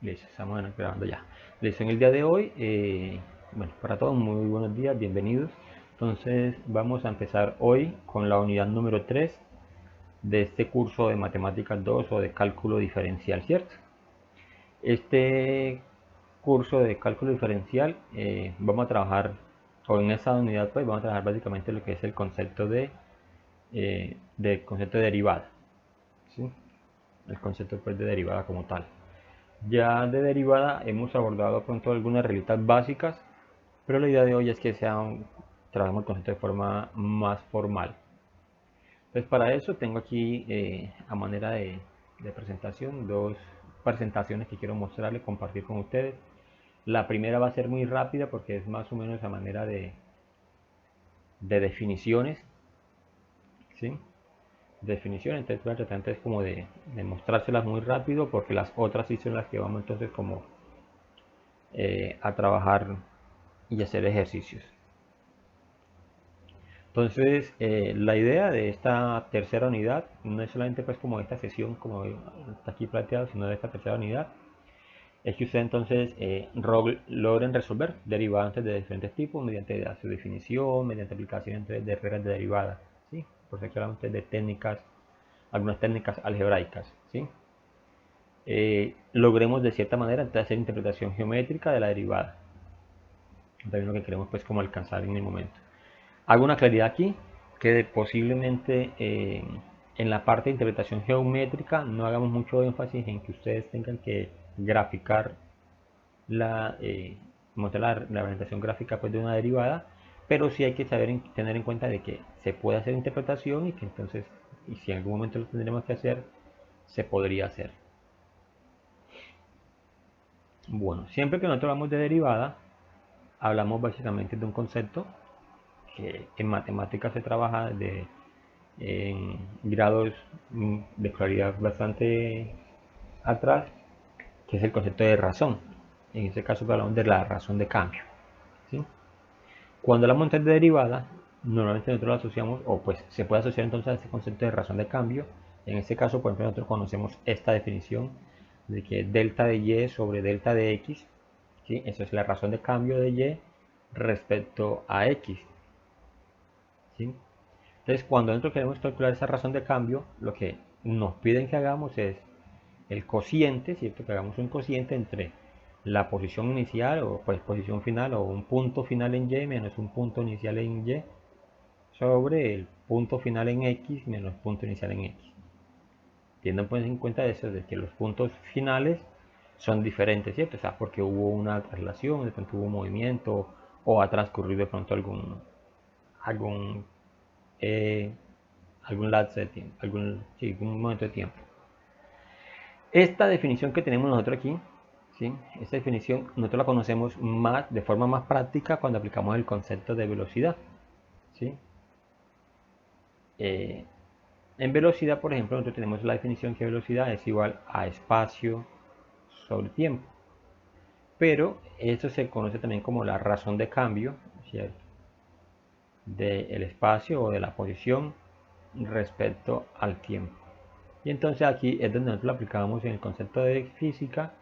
Listo, estamos grabando ya. Listo, en el día de hoy, bueno, para todos muy buenos días, bienvenidos. Entonces vamos a empezar hoy con la unidad número 3 de este curso de Matemáticas 2 o de Cálculo Diferencial, ¿cierto? Este curso de Cálculo Diferencial vamos a trabajar, o en esta unidad pues vamos a trabajar básicamente lo que es el concepto de derivada, ¿sí? El concepto pues de derivada como tal. Ya de derivada hemos abordado pronto algunas reglitas básicas, pero la idea de hoy es que trabajemos el concepto de forma más formal. Entonces para eso tengo aquí a manera de presentación dos presentaciones que quiero mostrarles, compartir con ustedes. La primera va a ser muy rápida porque es más o menos a manera de definiciones, ¿sí? Definiciones, entonces voy a tratar entonces como de mostrárselas muy rápido porque las otras sí son las que vamos entonces como a trabajar y hacer ejercicios. Entonces, la idea de esta tercera unidad no es solamente pues como esta sesión, como está aquí planteado, sino de esta tercera unidad, es que ustedes entonces logren resolver derivadas de diferentes tipos mediante su definición, mediante aplicación de reglas de derivada, ¿sí? Por eso aquí hablamos de técnicas, algunas técnicas algebraicas, ¿sí? Logremos de cierta manera hacer interpretación geométrica de la derivada, también lo que queremos pues como alcanzar en el momento. Hago una claridad aquí, que posiblemente en la parte de interpretación geométrica no hagamos mucho énfasis en que ustedes tengan que graficar la, eh, mostrar la representación gráfica pues, de una derivada, pero sí hay que tener en cuenta de que se puede hacer interpretación y que entonces, y si en algún momento lo tendremos que hacer, se podría hacer. Bueno, siempre que nosotros hablamos de derivada, hablamos básicamente de un concepto que en matemáticas se trabaja en grados de claridad bastante atrás, que es el concepto de razón. En este caso hablamos de la razón de cambio, ¿sí? Cuando hablamos de derivada, normalmente nosotros lo asociamos, o pues se puede asociar entonces a este concepto de razón de cambio. En este caso, por ejemplo, nosotros conocemos esta definición de que delta de y sobre delta de x, ¿sí? Eso es la razón de cambio de y respecto a x, ¿sí? Entonces, cuando nosotros queremos calcular esa razón de cambio, lo que nos piden que hagamos es el cociente, ¿cierto? Que hagamos un cociente entre la posición inicial o pues posición final o un punto final en y menos un punto inicial en y sobre el punto final en x menos el punto inicial en x. Teniendo pues en cuenta eso de que los puntos finales son diferentes, ¿cierto? O sea, porque hubo una traslación, de pronto hubo un movimiento o ha transcurrido de pronto algún eh, algún lapso de tiempo, sí, algún momento de tiempo. Esta definición que tenemos nosotros aquí, ¿sí? Esta definición nosotros la conocemos más de forma más práctica cuando aplicamos el concepto de velocidad, ¿sí? Eh, en velocidad, por ejemplo, nosotros tenemos la definición que velocidad es igual a espacio sobre tiempo, pero esto se conoce también como la razón de cambio, ¿cierto? Del espacio o de la posición respecto al tiempo. Y entonces aquí es donde nosotros lo aplicamos en el concepto de física,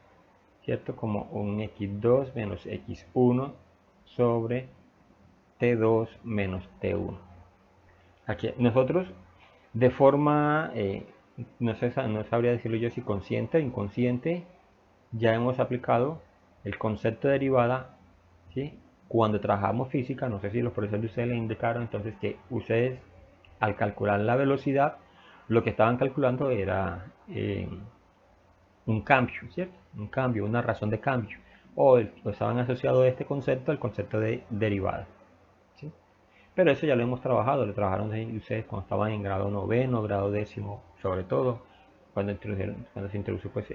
¿cierto? Como un x2 menos x1 sobre t2 menos t1. Aquí nosotros de forma, no sabría decirlo yo si consciente o inconsciente, ya hemos aplicado el concepto de derivada, ¿sí? Cuando trabajamos física, no sé si los profesores de ustedes les indicaron entonces que ustedes al calcular la velocidad, lo que estaban calculando era un cambio, ¿cierto? Un cambio, una razón de cambio. O estaban asociados a este concepto al concepto de derivada, ¿sí? Pero eso ya lo hemos trabajado, lo trabajaron ustedes cuando estaban en grado noveno, grado décimo, sobre todo, cuando se introdujo pues,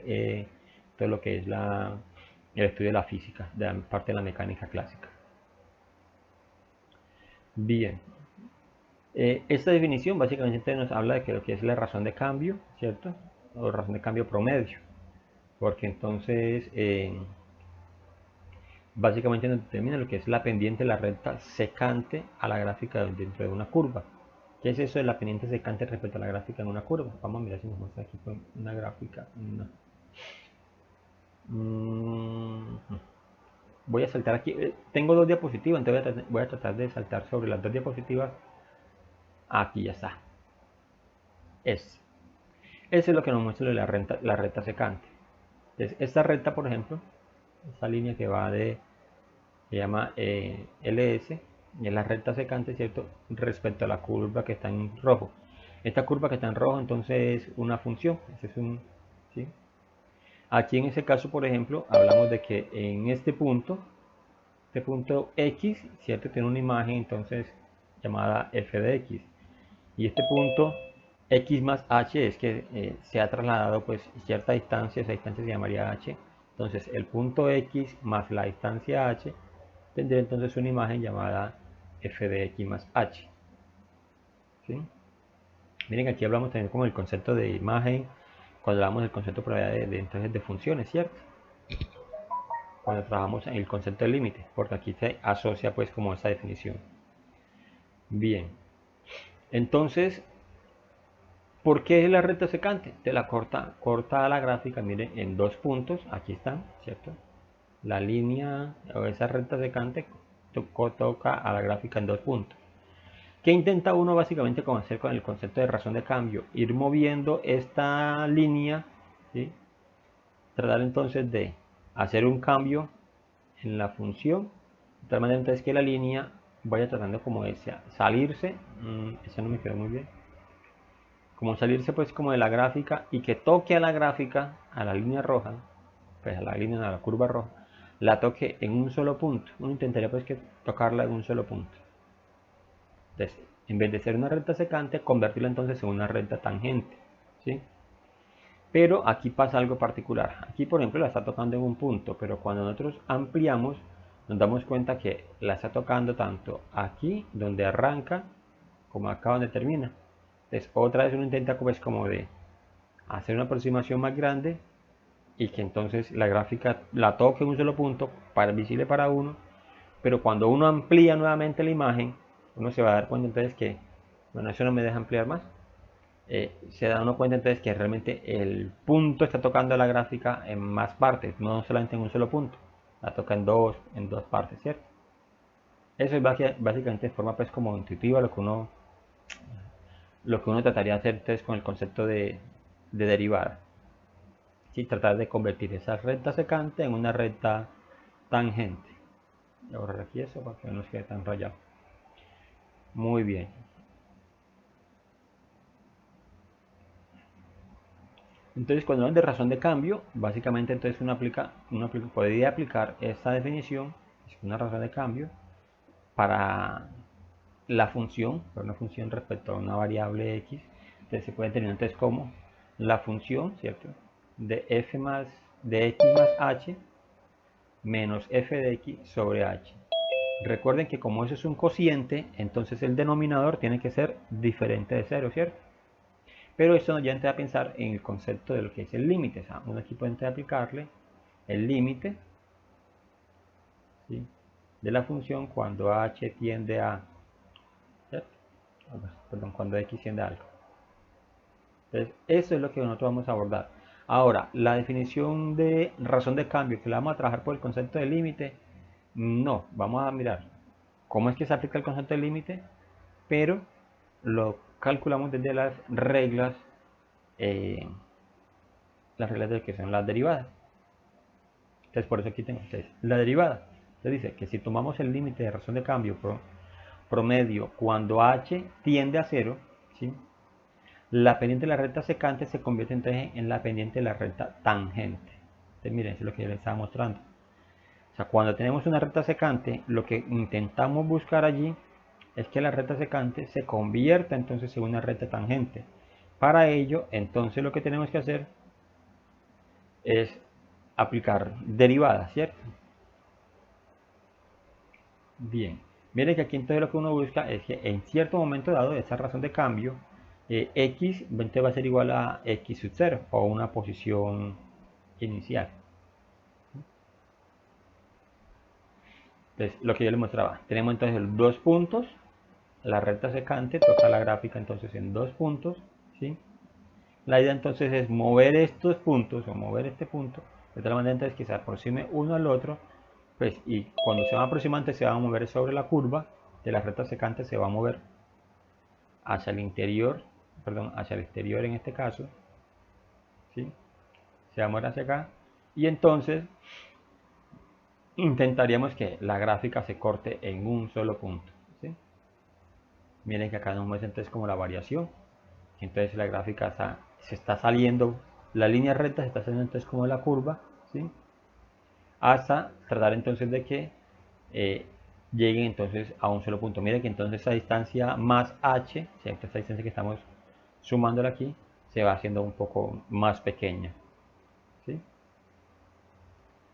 todo lo que es el estudio de la física, de la parte de la mecánica clásica. Bien, esta definición básicamente nos habla de que lo que es la razón de cambio, ¿cierto? O razón de cambio promedio, porque entonces básicamente nos determina lo que es la pendiente de la recta secante a la gráfica dentro de una curva. ¿Qué es eso de la pendiente secante respecto a la gráfica en una curva? Vamos a mirar si nos muestra aquí una gráfica. No. Mm, voy a saltar aquí. Tengo dos diapositivas, entonces voy a tratar de saltar sobre las dos diapositivas. Aquí ya está. Eso es lo que nos muestra la recta secante. Entonces, esta recta, por ejemplo, esta línea que va se llama LS, y es la recta secante, ¿cierto? Respecto a la curva que está en rojo. Esta curva que está en rojo, entonces, es una función. Ese es un, ¿sí? Aquí en ese caso, por ejemplo, hablamos de que en este punto X, ¿cierto? Tiene una imagen, entonces, llamada f de X. Y este punto X más H es que se ha trasladado pues cierta distancia, esa distancia se llamaría H. Entonces el punto X más la distancia H tendría entonces una imagen llamada f de X más H. ¿Sí? Miren, aquí hablamos también como el concepto de imagen, cuando hablamos del concepto por allá entonces de funciones, ¿cierto? Cuando trabajamos en el concepto de límite, porque aquí se asocia pues como esa definición. Bien, entonces, ¿por qué es la recta secante? Te la corta la gráfica, miren, en dos puntos, aquí están, ¿cierto? La línea o esa recta secante toca a la gráfica en dos puntos. ¿Qué intenta uno básicamente con hacer con el concepto de razón de cambio? Ir moviendo esta línea, ¿sí? Tratar entonces de hacer un cambio en la función, de tal manera entonces que la línea vaya tratando como de salirse, eso no me quedó muy bien, como salirse pues como de la gráfica y que toque a la gráfica, a la línea roja, pues a la línea, a la curva roja, la toque en un solo punto. Uno intentaría pues que tocarla en un solo punto. Entonces, en vez de ser una recta secante, convertirla entonces en una recta tangente, ¿sí? Pero aquí pasa algo particular. Aquí, por ejemplo, la está tocando en un punto, pero cuando nosotros ampliamos, nos damos cuenta que la está tocando tanto aquí, donde arranca, como acá donde termina. Entonces, otra vez uno intenta pues como de hacer una aproximación más grande y que entonces la gráfica la toque en un solo punto, para visible para uno, pero cuando uno amplía nuevamente la imagen, uno se va a dar cuenta entonces que, bueno, eso no me deja ampliar más. Se da uno cuenta entonces que realmente el punto está tocando la gráfica en más partes, no solamente en un solo punto, la toca en dos partes, ¿cierto? Eso es básicamente de forma pues como intuitiva lo que uno trataría de hacer entonces con el concepto de derivada. ¿Sí? Tratar de convertir esa recta secante en una recta tangente. Y ahora aquí eso para que no nos quede tan rayado. Muy bien. Entonces, cuando hablamos de razón de cambio, básicamente entonces uno podría aplicar esta definición, es una razón de cambio, para la función, para una función respecto a una variable x. Entonces se puede tener entonces como la función, ¿cierto? De x más h menos f de x sobre h. Recuerden que como eso es un cociente, entonces el denominador tiene que ser diferente de cero, ¿cierto? Pero esto nos lleva a pensar en el concepto de lo que es el límite. O sea, uno aquí puede aplicarle el límite, ¿sí?, de la función cuando h tiende a, ¿cierto? Perdón, cuando x tiende a algo. Entonces, eso es lo que nosotros vamos a abordar. Ahora, la definición de razón de cambio, que la vamos a trabajar por el concepto de límite, no, vamos a mirar cómo es que se aplica el concepto de límite, pero lo calculamos desde eh, las reglas de que son las derivadas. Entonces, por eso aquí tengo la derivada. Entonces dice que si tomamos el límite de razón de cambio promedio cuando h tiende a 0, ¿sí?, la pendiente de la recta secante se convierte entonces en la pendiente de la recta tangente. Entonces, miren, eso es lo que yo les estaba mostrando. O sea, cuando tenemos una recta secante, lo que intentamos buscar allí es que la recta secante se convierta entonces en una recta tangente. Para ello, entonces lo que tenemos que hacer es aplicar derivadas, ¿cierto? Bien, miren que aquí entonces lo que uno busca es que en cierto momento dado de esa razón de cambio, x va a ser igual a x sub 0 o una posición inicial. Entonces, lo que yo les mostraba, tenemos entonces los dos puntos, la recta secante toca la gráfica entonces en dos puntos, ¿sí? La idea entonces es mover estos puntos o mover este punto de tal manera entonces que se aproxime uno al otro, pues, y cuando se van aproximando se van a mover sobre la curva de la recta secante, se va a mover hacia el interior, perdón, hacia el exterior en este caso, ¿sí? Se va a mover hacia acá, y entonces intentaríamos que la gráfica se corte en un solo punto, ¿sí? Miren que acá nos muestra entonces como la variación, entonces la gráfica se está saliendo, la línea recta se está saliendo entonces como la curva, ¿sí? Hasta tratar entonces de que lleguen entonces a un solo punto. Miren que entonces esa distancia más h, ¿cierto? Esta distancia que estamos sumándola aquí, se va haciendo un poco más pequeña, ¿sí?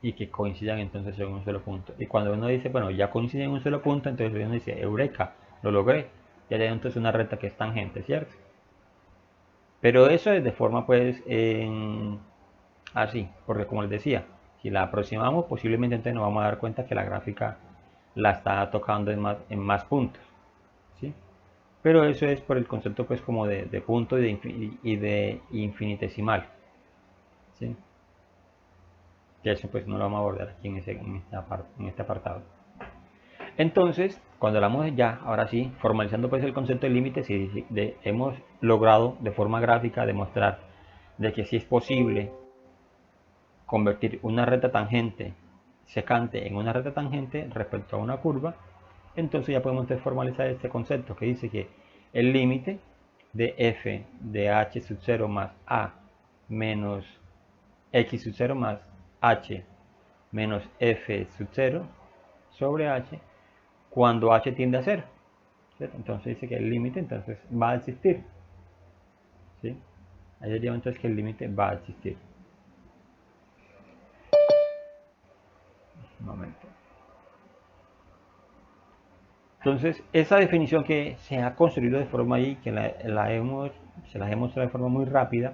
Y que coincidan entonces en un solo punto. Y cuando uno dice, bueno, ya coinciden en un solo punto, entonces uno dice, eureka, lo logré. Ya tengo entonces una recta que es tangente, ¿cierto? Pero eso es de forma pues así, porque como les decía, si la aproximamos posiblemente entonces nos vamos a dar cuenta que la gráfica la está tocando en más puntos, ¿sí? Pero eso es por el concepto pues como de punto y de infinitesimal, ¿sí? Que eso pues no lo vamos a abordar aquí en este apartado. Entonces, cuando hablamos ya, ahora sí, formalizando pues el concepto de límite, si hemos logrado de forma gráfica demostrar de que sí es posible convertir una recta tangente secante en una recta tangente respecto a una curva, entonces ya podemos formalizar este concepto que dice que el límite de f de h sub 0 más a menos x sub 0 más h menos f sub 0 sobre h cuando h tiende a 0. ¿Cierto? Entonces dice que el límite entonces va a existir. ¿Sí? Ahí diríamos entonces que el límite va a existir. Un momento. Entonces, esa definición que se ha construido de forma ahí, que se las hemos mostrado de forma muy rápida,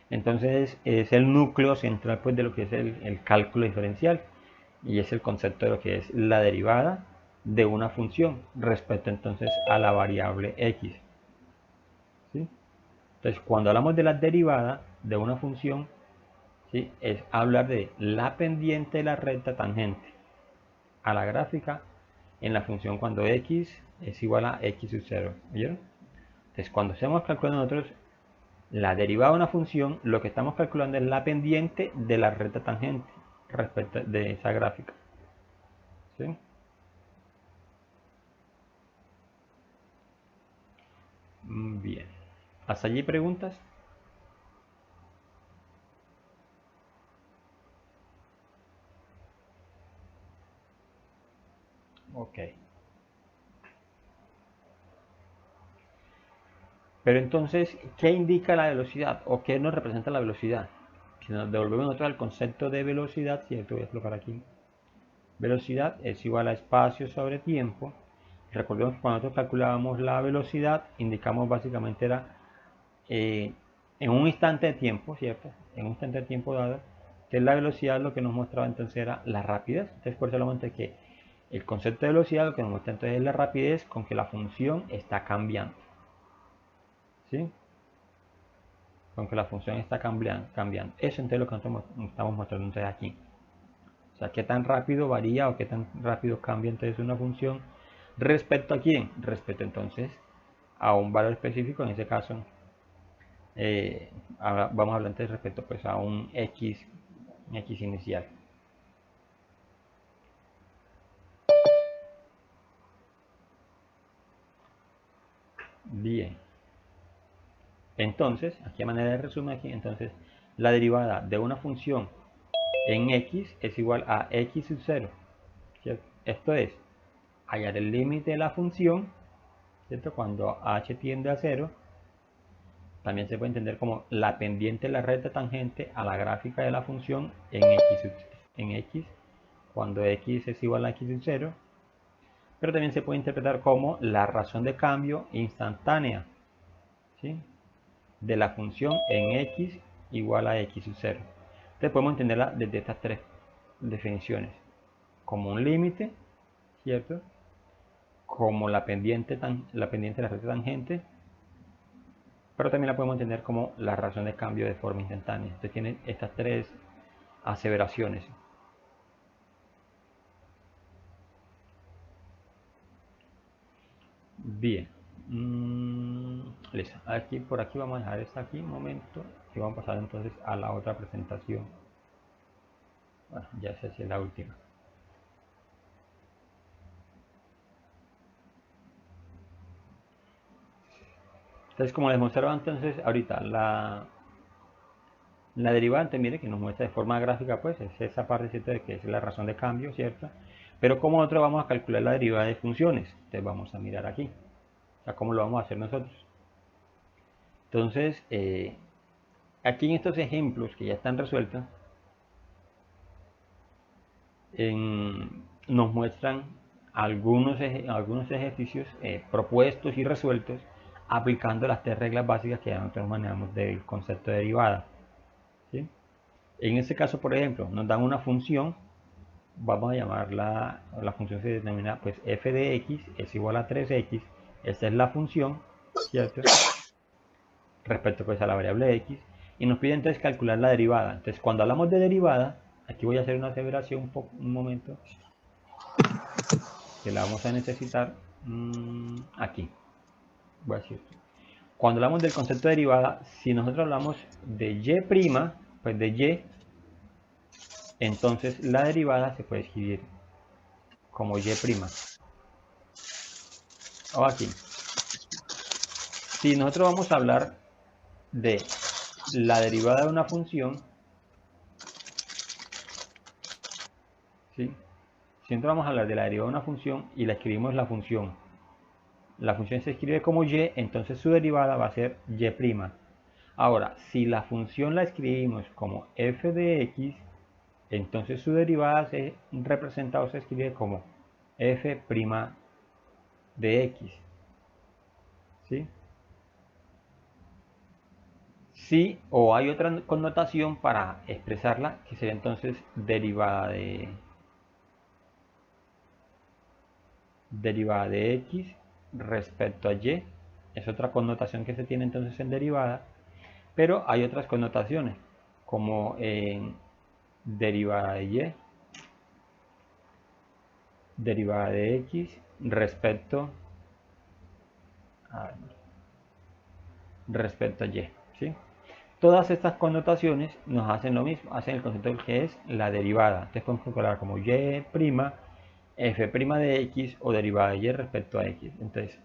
entonces es el núcleo central pues, de lo que es el cálculo diferencial y es el concepto de lo que es la derivada de una función respecto entonces a la variable x. ¿Sí? Entonces, cuando hablamos de la derivada de una función, ¿sí? Es hablar de la pendiente de la recta tangente a la gráfica en la función cuando x es igual a x sub 0. ¿Vieron? Entonces, cuando estamos calculando nosotros la derivada de una función, lo que estamos calculando es la pendiente de la recta tangente respecto de esa gráfica. ¿Sí? Bien. ¿Hasta allí preguntas? Ok. Pero entonces, ¿qué indica la velocidad? ¿O qué nos representa la velocidad? Si nos devolvemos nosotros al concepto de velocidad, ¿cierto? Voy a colocar aquí. Velocidad es igual a espacio sobre tiempo. Recordemos que cuando nosotros calculábamos la velocidad, indicamos básicamente era en un instante de tiempo, ¿cierto? En un instante de tiempo dado, que la velocidad lo que nos mostraba entonces era la rapidez. Entonces por eso hablamos de que el concepto de velocidad lo que nos muestra entonces es la rapidez con que la función está cambiando. ¿Sí? Con que la función está cambiando. Eso entonces es lo que nosotros estamos mostrando entonces aquí. O sea, qué tan rápido varía o qué tan rápido cambia entonces una función respecto a quién, respecto entonces a un valor específico, en ese caso vamos a hablar entonces respecto pues a un x inicial. Bien, entonces aquí a manera de resumen aquí, entonces la derivada de una función en x es igual a x sub 0, ¿cierto? Esto es hallar el límite de la función, ¿cierto? Cuando h tiende a 0. También se puede entender como la pendiente de la recta tangente a la gráfica de la función en x cuando x es igual a x sub 0. Pero también se puede interpretar como la razón de cambio instantánea, ¿sí? De la función en x igual a x sub 0. Entonces podemos entenderla desde estas tres definiciones. Como un límite, ¿cierto? Como la pendiente de la recta tangente, pero también la podemos entender como la razón de cambio de forma instantánea. Entonces tiene estas tres aseveraciones. Bien. Listo. Aquí, por aquí vamos a dejar esta aquí un momento y vamos a pasar entonces a la otra presentación. Bueno, ya esa es la última. Entonces, como les mostraba entonces ahorita, la derivante, mire, que nos muestra de forma gráfica, pues, es esa parte, ¿cierto?, de que es la razón de cambio, ¿cierto? Pero como nosotros vamos a calcular la derivada de funciones, entonces vamos a mirar aquí, o sea, cómo lo vamos a hacer nosotros. Entonces, aquí en estos ejemplos que ya están resueltos, nos muestran algunos ejercicios propuestos y resueltos aplicando las tres reglas básicas que ya nosotros manejamos del concepto de derivada, ¿sí? En este caso, por ejemplo, nos dan una función, vamos a llamarla, la función se denomina pues f de x es igual a 3x, esta es la función, ¿cierto?, respecto pues a la variable x, y nos pide entonces calcular la derivada. Entonces, cuando hablamos de derivada, aquí voy a hacer una aseveración un momento, que la vamos a necesitar aquí. Voy a decir, cuando hablamos del concepto de derivada, si nosotros hablamos de y', pues de y, entonces la derivada se puede escribir como y'. O aquí, si nosotros vamos a hablar de la derivada de una función, ¿sí?, si nosotros vamos a hablar de la derivada de una función y la escribimos la función se escribe como y, entonces su derivada va a ser y'. Ahora, si la función la escribimos como f de x, entonces su derivada se representa o se escribe como f' de x, ¿sí? Sí, o hay otra connotación para expresarla, que sería entonces derivada de x respecto a y. Es otra connotación que se tiene entonces en derivada, pero hay otras connotaciones, como en derivada de y, derivada de x respecto a y, ¿sí? Todas estas connotaciones nos hacen lo mismo, hacen el concepto que es la derivada. Entonces podemos calcular como y', f' de x o derivada de y respecto a x. Entonces,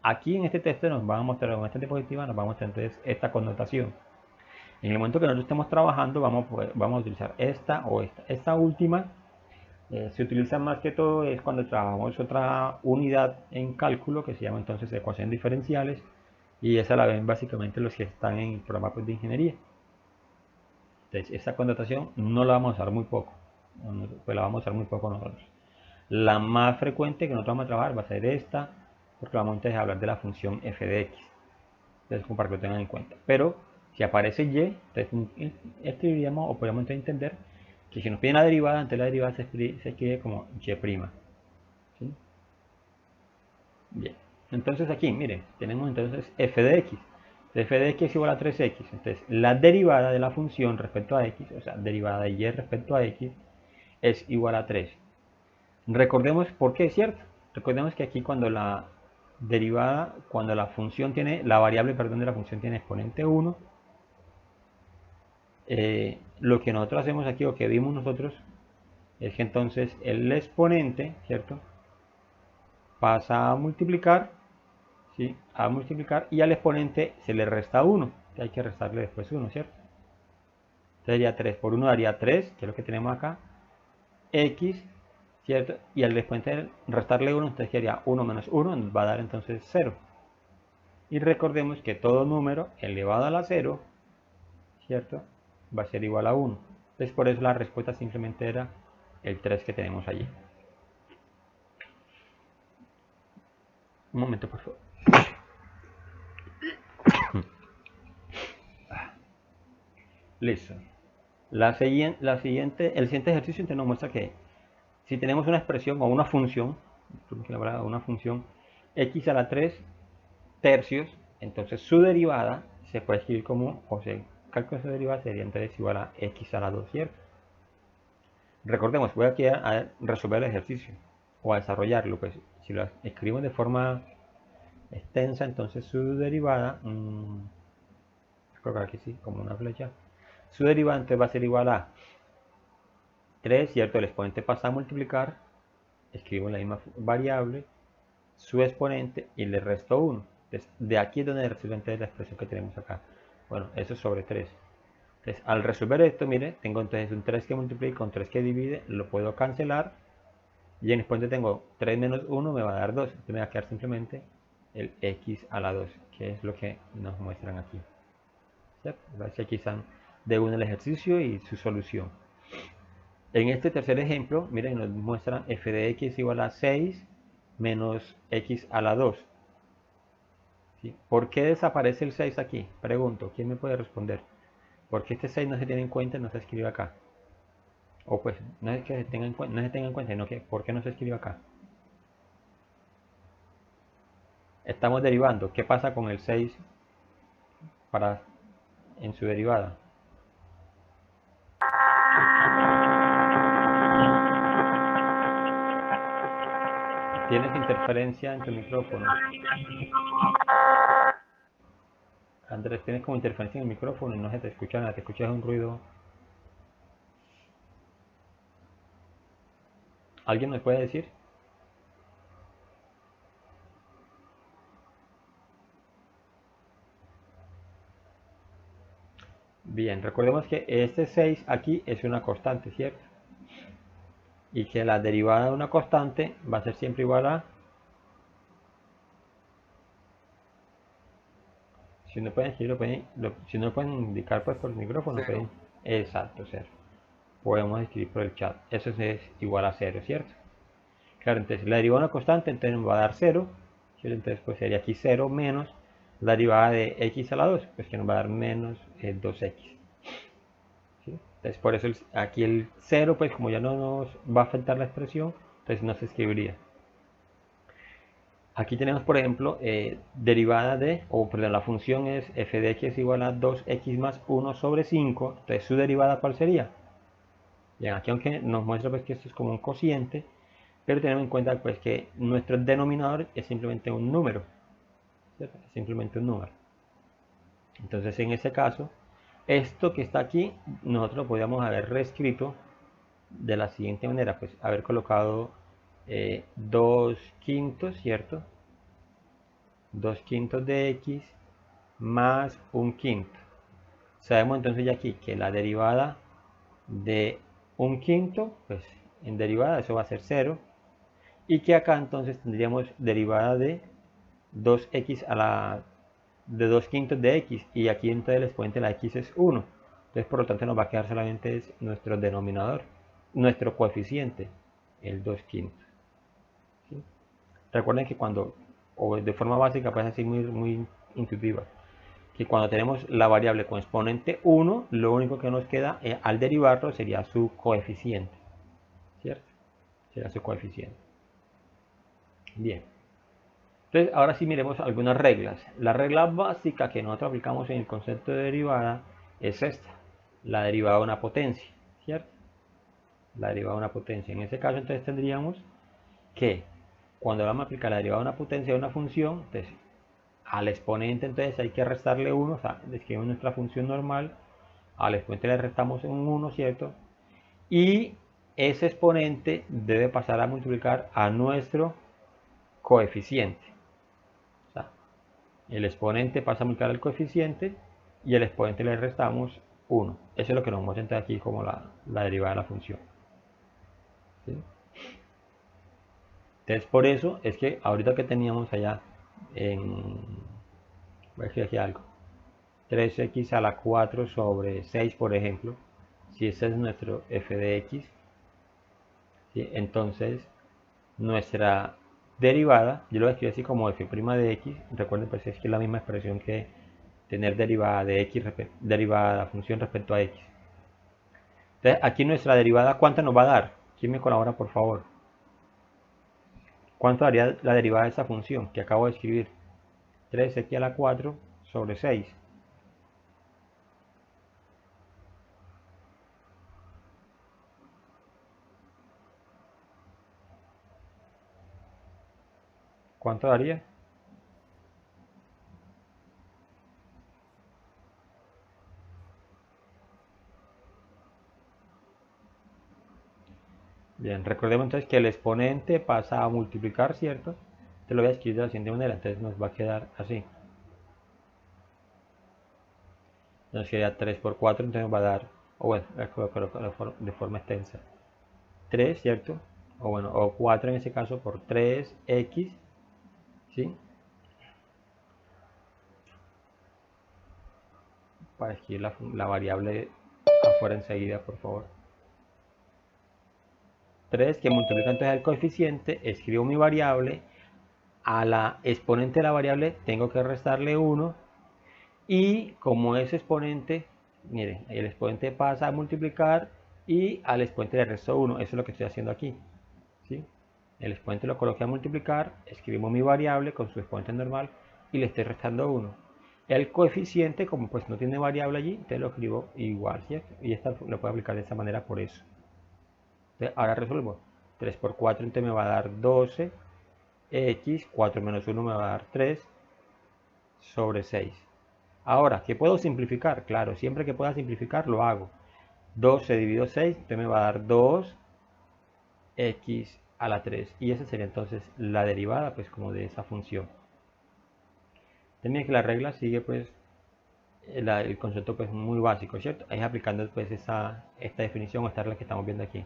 aquí en este texto nos va a mostrar, con esta diapositiva nos va a mostrar entonces esta connotación. En el momento que nosotros estemos trabajando, vamos a utilizar esta o esta. Esta última se utiliza más que todo es cuando trabajamos otra unidad en cálculo que se llama entonces ecuaciones diferenciales, y esa la ven básicamente los que están en el programa pues, de ingeniería. Entonces, esta connotación no la vamos a usar muy poco, pues la vamos a usar muy poco nosotros. La más frecuente que nosotros vamos a trabajar va a ser esta, porque vamos entonces a hablar de la función f de x. Entonces, como para que lo tengan en cuenta. Pero si aparece y, entonces escribiríamos o podríamos entender que si nos piden la derivada, entonces la derivada se escribe como y'. ¿Sí? Bien. Entonces aquí, miren, tenemos entonces f de x. F de x es igual a 3x. Entonces, la derivada de la función respecto a x, o sea, derivada de y respecto a x, es igual a 3. Recordemos por qué es cierto. Recordemos que aquí cuando la derivada, cuando la función tiene, la variable, perdón, de la función tiene exponente 1, lo que nosotros hacemos aquí, o que vimos nosotros, es que entonces el exponente, ¿cierto?, pasa a multiplicar, ¿sí?, a multiplicar, y al exponente se le resta 1, que hay que restarle después 1, ¿cierto? Entonces sería 3 por 1 daría 3, que es lo que tenemos acá, x, ¿cierto? Y al exponente restarle 1, entonces sería 1 menos 1, nos va a dar entonces 0. Y recordemos que todo número elevado a la 0, ¿cierto?, va a ser igual a 1. Entonces por eso la respuesta simplemente era el 3 que tenemos allí. Un momento, por favor. Listo. El siguiente ejercicio nos muestra que si tenemos una expresión o una función x a la 3 tercios, entonces su derivada se puede escribir como, o sea, el cálculo de su derivada sería entonces igual a x a la 2, ¿cierto? Recordemos, voy aquí a resolver el ejercicio o a desarrollarlo. Pues si lo escribimos de forma extensa, entonces su derivada, creo que aquí sí, como una flecha, su derivada entonces va a ser igual a 3, ¿cierto? El exponente pasa a multiplicar, escribo la misma variable, su exponente y le resto 1. Entonces, de aquí es donde resulta la expresión que tenemos acá. Bueno, eso es sobre 3. Entonces, al resolver esto, mire, tengo entonces un 3 que multiplica con 3 que divide, lo puedo cancelar. Y en el exponente tengo 3 menos 1, me va a dar 2. Entonces me va a quedar simplemente el x a la 2, que es lo que nos muestran aquí. ¿Cierto? Aquí están de uno el ejercicio y su solución. En este tercer ejemplo, miren, nos muestran f de x igual a 6 menos x a la 2. ¿Sí? ¿Por qué desaparece el 6 aquí? Pregunto, ¿quién me puede responder? ¿Por qué este 6 no se tiene en cuenta y no se escribe acá? O pues, no es que se tenga en cuenta, no se tenga en cuenta, sino que ¿por qué no se escribe acá? Estamos derivando. ¿Qué pasa con el 6 para en su derivada? Tienes interferencia en tu micrófono. Andrés, tienes como interferencia en el micrófono y no se te escucha nada, te escuchas un ruido. ¿Alguien me puede decir? Bien, recordemos que este 6 aquí es una constante, ¿cierto? Y que la derivada de una constante va a ser siempre igual a... Si no pueden decir, si no pueden indicar pues por el micrófono, pueden... Exacto, 0. Podemos escribir por el chat. Eso es igual a 0, ¿cierto? Claro, entonces la derivada de una constante entonces nos va a dar 0. Entonces pues sería aquí 0 menos la derivada de x a la 2, pues que nos va a dar menos 2x. ¿Sí? Entonces por eso aquí el 0, pues como ya no nos va a afectar la expresión, entonces no se escribiría. Aquí tenemos, por ejemplo, derivada de, o perdón, la función es f de x igual a 2x más 1 sobre 5. Entonces, ¿su derivada cuál sería? Bien, aquí aunque nos muestra pues que esto es como un cociente, pero tenemos en cuenta pues que nuestro denominador es simplemente un número, ¿cierto? Es simplemente un número. Entonces, en ese caso, esto que está aquí, nosotros lo podríamos haber reescrito de la siguiente manera, pues haber colocado 2 quintos, ¿cierto? 2 quintos de x más un quinto. Sabemos entonces ya aquí que la derivada de un quinto, pues en derivada eso va a ser 0. Y que acá entonces tendríamos derivada de 2x a la de 2 quintos de x. Y aquí entonces el exponente de la x es 1. Entonces por lo tanto nos va a quedar solamente nuestro denominador, nuestro coeficiente, el 2 quintos. ¿Sí? Recuerden que cuando, o de forma básica, pues así muy intuitiva, que cuando tenemos la variable con exponente 1, lo único que nos queda al derivarlo sería su coeficiente, ¿cierto? Será su coeficiente. Bien. Entonces, ahora sí miremos algunas reglas. La regla básica que nosotros aplicamos en el concepto de derivada es esta, la derivada de una potencia, ¿cierto? La derivada de una potencia. En ese caso, entonces tendríamos que cuando vamos a aplicar la derivada de una potencia de una función, entonces al exponente entonces hay que restarle 1, o sea, describimos nuestra función normal, al exponente le restamos un 1, ¿cierto? Y ese exponente debe pasar a multiplicar a nuestro coeficiente. O sea, el exponente pasa a multiplicar al coeficiente y el exponente le restamos 1. Eso es lo que nos muestra aquí como la derivada de la función. ¿Sí? Entonces por eso es que ahorita que teníamos allá en... voy a escribir aquí algo. 3x a la 4 sobre 6, por ejemplo. Si ese es nuestro f de x, ¿sí? Entonces nuestra derivada, yo lo voy a escribir así como f' de x. Recuerden pues es que es la misma expresión que tener derivada de x, derivada de la función respecto a x. Entonces aquí nuestra derivada, ¿cuánto nos va a dar? ¿Quién me colabora por favor? ¿Cuánto daría la derivada de esa función que acabo de escribir? 3x a la 4 sobre 6. ¿Cuánto daría? Bien, recordemos entonces que el exponente pasa a multiplicar, ¿cierto? Te lo voy a escribir de la siguiente manera, entonces nos va a quedar así. Nos queda 3 por 4, entonces nos va a dar, o bueno, de forma extensa. 3, ¿cierto? O bueno, o 4 en ese caso por 3x, ¿sí? Para escribir la variable afuera enseguida, por favor. 3 que multiplica entonces el coeficiente, escribo mi variable, a la exponente de la variable tengo que restarle 1 y como es exponente, miren, el exponente pasa a multiplicar y al exponente le resto 1, eso es lo que estoy haciendo aquí, ¿sí? El exponente lo coloqué a multiplicar, escribo mi variable con su exponente normal y le estoy restando 1. El coeficiente, como pues no tiene variable allí, entonces lo escribo igual, ¿cierto? Y esta lo puedo aplicar de esta manera por eso. Entonces, ahora resuelvo. 3 por 4 entonces me va a dar 12 x, 4 menos 1 me va a dar 3 sobre 6. Ahora, ¿qué puedo simplificar? Claro, siempre que pueda simplificar lo hago. 12 dividido 6, entonces me va a dar 2x a la 3. Y esa sería entonces la derivada, pues como de esa función. También que la regla sigue pues el concepto pues muy básico, ¿cierto? Ahí aplicando pues esta definición o esta regla que estamos viendo aquí.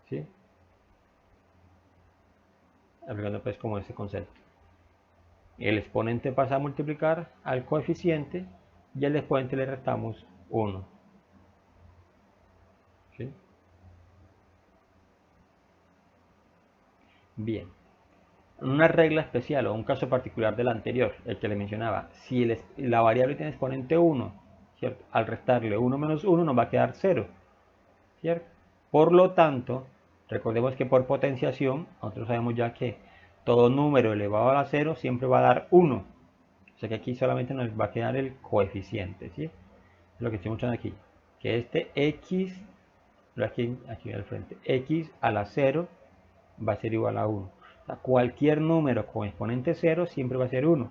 ¿Sí? Aplicando pues como ese concepto. El exponente pasa a multiplicar al coeficiente y al exponente le restamos 1. ¿Sí? Bien. Una regla especial o un caso particular del anterior, el que le mencionaba, si la variable tiene exponente 1, ¿cierto? Al restarle 1 menos 1 nos va a quedar 0, ¿cierto? Por lo tanto, recordemos que por potenciación, nosotros sabemos ya que todo número elevado a la 0 siempre va a dar 1. O sea que aquí solamente nos va a quedar el coeficiente, ¿sí? Es lo que estoy mostrando aquí. Que este x, aquí al frente, x a la 0 va a ser igual a 1. O sea, cualquier número con exponente 0 siempre va a ser 1.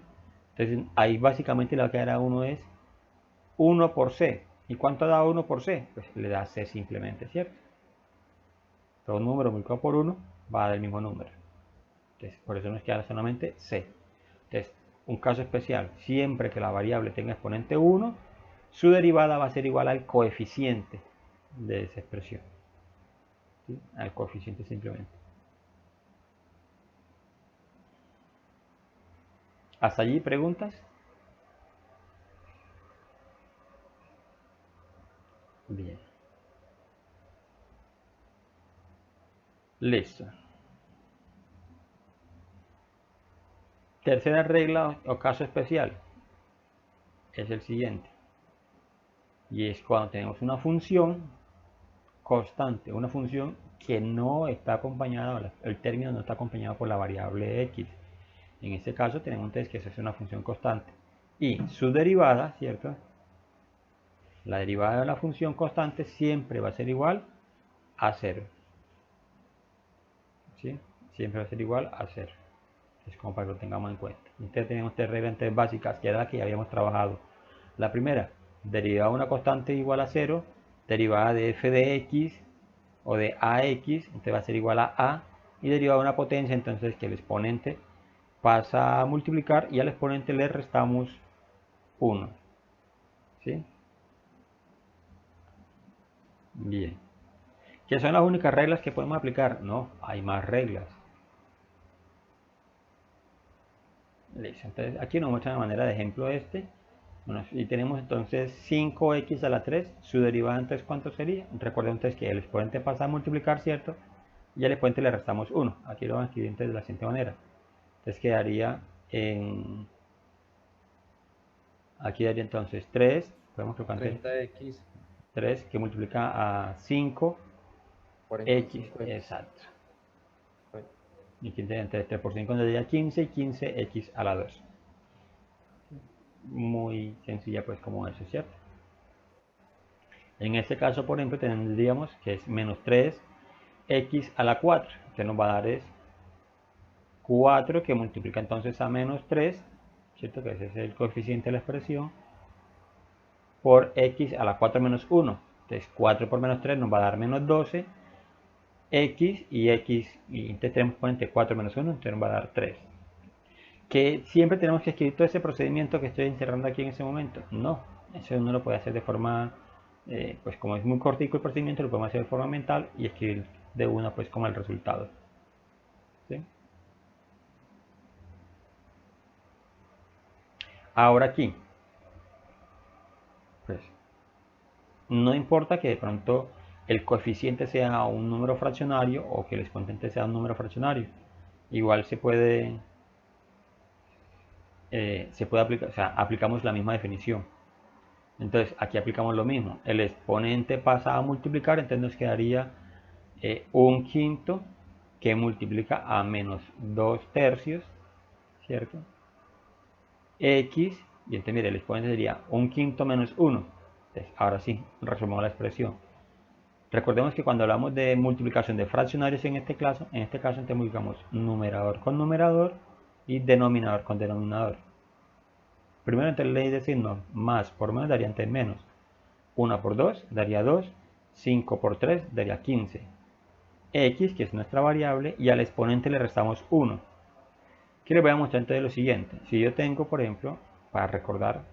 Entonces ahí básicamente lo que dará 1 es 1 por c. ¿Y cuánto da 1 por c? Pues le da c simplemente, ¿cierto? Todo número multiplicado por 1 va a dar el mismo número. Entonces por eso nos queda solamente c. Entonces, un caso especial, siempre que la variable tenga exponente 1, su derivada va a ser igual al coeficiente de esa expresión. ¿Sí? Al coeficiente simplemente. ¿Hasta allí preguntas? Bien. Listo. Tercera regla o caso especial es el siguiente. Y es cuando tenemos una función constante, una función que no está acompañada, el término no está acompañado por la variable x. En este caso tenemos entonces que es una función constante. Y su derivada, ¿cierto? La derivada de la función constante siempre va a ser igual a 0. ¿Sí? Siempre va a ser igual a 0. Es como para que lo tengamos en cuenta. Entonces tenemos tres reglas básicas, que era la que ya habíamos trabajado. La primera, derivada de una constante igual a 0, derivada de f de x o de ax, entonces va a ser igual a, y derivada de una potencia, entonces que el exponente pasa a multiplicar y al exponente le restamos 1. ¿Sí? Bien. ¿Qué son las únicas reglas que podemos aplicar? No, hay más reglas. Listo. Entonces aquí nos muestra de manera de ejemplo este. Bueno, y tenemos entonces 5x a la 3, su derivada entonces ¿cuánto sería? Recuerden entonces que el exponente pasa a multiplicar, ¿cierto? Y al exponente le restamos 1. Aquí lo vamos a escribir entonces de la siguiente manera. Entonces quedaría en... Aquí daría entonces 3, podemos colocar 30x, 3 que multiplica a 5x, 45x. exacto. Y 15, entonces 3 por 5 nos daría 15 y 15x a la 2. Muy sencilla pues como eso, ¿cierto? En este caso, por ejemplo, tendríamos que es menos 3x a la 4. Entonces nos va a dar es 4 que multiplica entonces a menos 3, ¿cierto? Que ese es el coeficiente de la expresión, por x a la 4 menos 1. Entonces 4 por menos 3 nos va a dar menos 12, x, y entonces tenemos exponente 4 menos 1, entonces nos va a dar 3. Que siempre tenemos que escribir todo ese procedimiento que estoy encerrando aquí en ese momento. No, eso uno lo puede hacer de forma, pues como es muy cortico el procedimiento, lo podemos hacer de forma mental y escribir de una pues como el resultado. ¿Sí? Ahora aquí, pues no importa que de pronto el coeficiente sea un número fraccionario o que el exponente sea un número fraccionario. Igual se puede aplicar, o sea, aplicamos la misma definición. Entonces aquí aplicamos lo mismo. El exponente pasa a multiplicar, entonces nos quedaría un quinto que multiplica a menos 2 tercios, ¿cierto? X, y entonces mire, el exponente sería un quinto menos 1. Entonces, ahora sí, resolvamos la expresión. Recordemos que cuando hablamos de multiplicación de fraccionarios en este caso entonces multiplicamos numerador con numerador y denominador con denominador. Primero entre la ley de signos, más por menos daría entre menos. 1 por 2 daría 2, 5 por 3 daría 15. X, que es nuestra variable, y al exponente le restamos 1. Aquí les voy a mostrar entonces lo siguiente. Si yo tengo, por ejemplo, para recordar,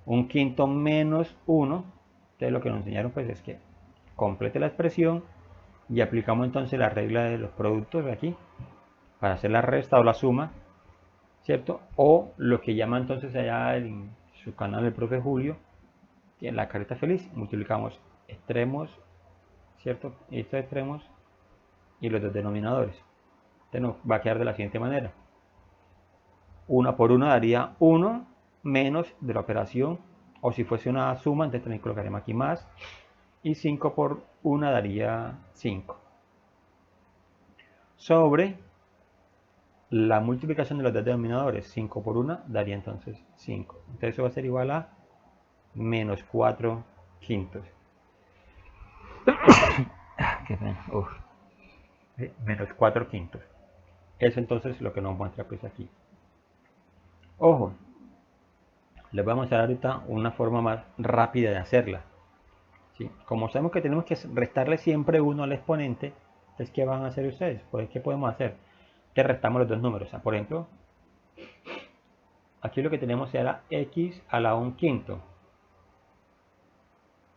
un quinto menos 1, entonces lo que nos enseñaron pues es que complete la expresión y aplicamos entonces la regla de los productos de aquí para hacer la resta o la suma, ¿cierto? O lo que llama entonces allá en su canal el profe Julio, que es la careta feliz, multiplicamos extremos, ¿cierto? Estos extremos y los dos denominadores. Entonces nos va a quedar de la siguiente manera. 1 por 1 daría 1 menos de la operación, o si fuese una suma, entonces también colocaremos aquí más, y 5 por 1 daría 5. Sobre la multiplicación de los dos denominadores, 5 por 1 daría entonces 5. Entonces eso va a ser igual a menos 4 quintos. Menos 4 quintos. Eso entonces es lo que nos muestra pues aquí. Ojo, les voy a mostrar ahorita una forma más rápida de hacerla. ¿Sí? Como sabemos que tenemos que restarle siempre 1 al exponente, entonces ¿qué van a hacer ustedes? Pues ¿qué podemos hacer? Que restamos los dos números. O sea, por ejemplo, aquí lo que tenemos era x a la 1 quinto.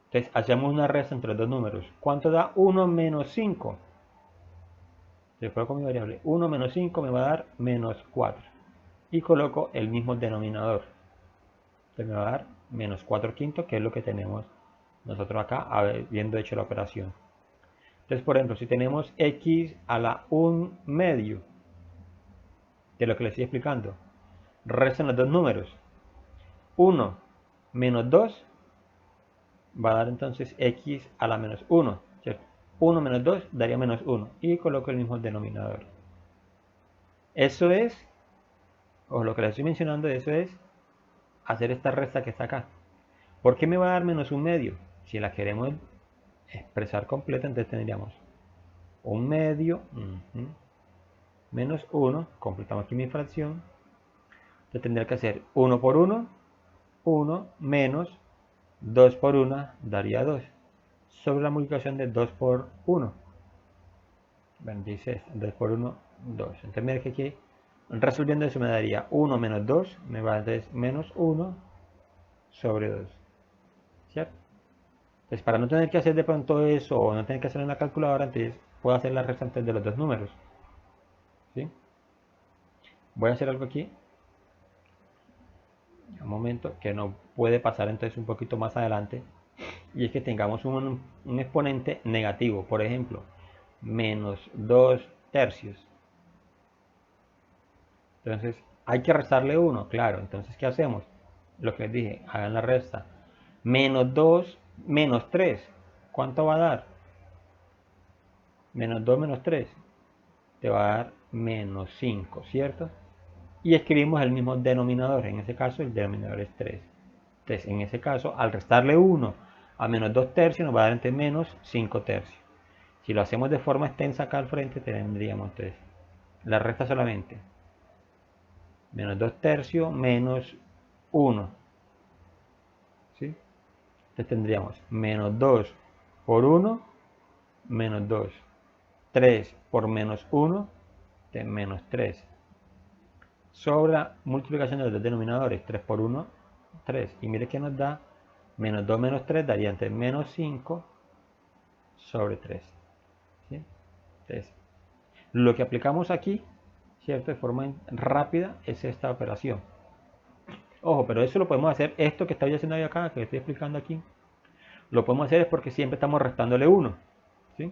Entonces hacemos una resta entre los dos números. ¿Cuánto da 1 menos 5? Le coloco mi variable. 1 menos 5 me va a dar menos 4. Y coloco el mismo denominador. Entonces me va a dar menos 4 quintos, que es lo que tenemos nosotros acá, habiendo hecho la operación. Entonces, por ejemplo, si tenemos x a la 1 medio, de lo que les estoy explicando, restan los dos números. 1 menos 2 va a dar entonces x a la menos 1, ¿cierto? 1 menos 2 daría menos 1 y coloco el mismo denominador. Eso es, o lo que les estoy mencionando, eso es hacer esta resta que está acá. ¿Por qué me va a dar menos 1 medio? Si la queremos expresar completa, entonces tendríamos 1 medio menos 1, completamos aquí mi fracción, entonces tendría que hacer 1 por 1, 1 menos 2 por 1 daría 2, sobre la multiplicación de 2 por 1. Bueno, dice 2 por 1, 2. Entonces mira que aquí, resolviendo eso me daría 1 menos 2, me va a dar menos 1 sobre 2. ¿Cierto? Entonces para no tener que hacer de pronto eso, o no tener que hacerlo en la calculadora, entonces puedo hacer las restantes de los dos números. ¿Sí? Voy a hacer algo aquí. Un momento, que no puede pasar entonces un poquito más adelante. Y es que tengamos un exponente negativo. Por ejemplo, menos 2 tercios. Entonces hay que restarle 1, claro. Entonces, ¿qué hacemos? Lo que les dije, hagan la resta. Menos 2 menos 3. ¿Cuánto va a dar? Menos 2 menos 3. Te va a dar menos 5, ¿cierto? Y escribimos el mismo denominador. En ese caso, el denominador es 3. Entonces, en ese caso, al restarle 1 a menos 2 tercios, nos va a dar entre menos 5 tercios. Si lo hacemos de forma extensa acá al frente, tendríamos entonces la resta solamente. Menos 2 tercios menos 1. ¿Sí? Entonces tendríamos menos 2 por 1, menos 2. 3 por menos 1, de menos 3. Sobre la multiplicación de los dos denominadores, 3 por 1, 3. Y mire que nos da menos 2 menos 3, daría entre menos 5 sobre 3. ¿Sí? Entonces, lo que aplicamos aquí, ¿cierto? De forma rápida es esta operación. Ojo, pero eso lo podemos hacer, esto que estoy haciendo acá, que estoy explicando aquí, lo podemos hacer es porque siempre estamos restándole 1. ¿Sí?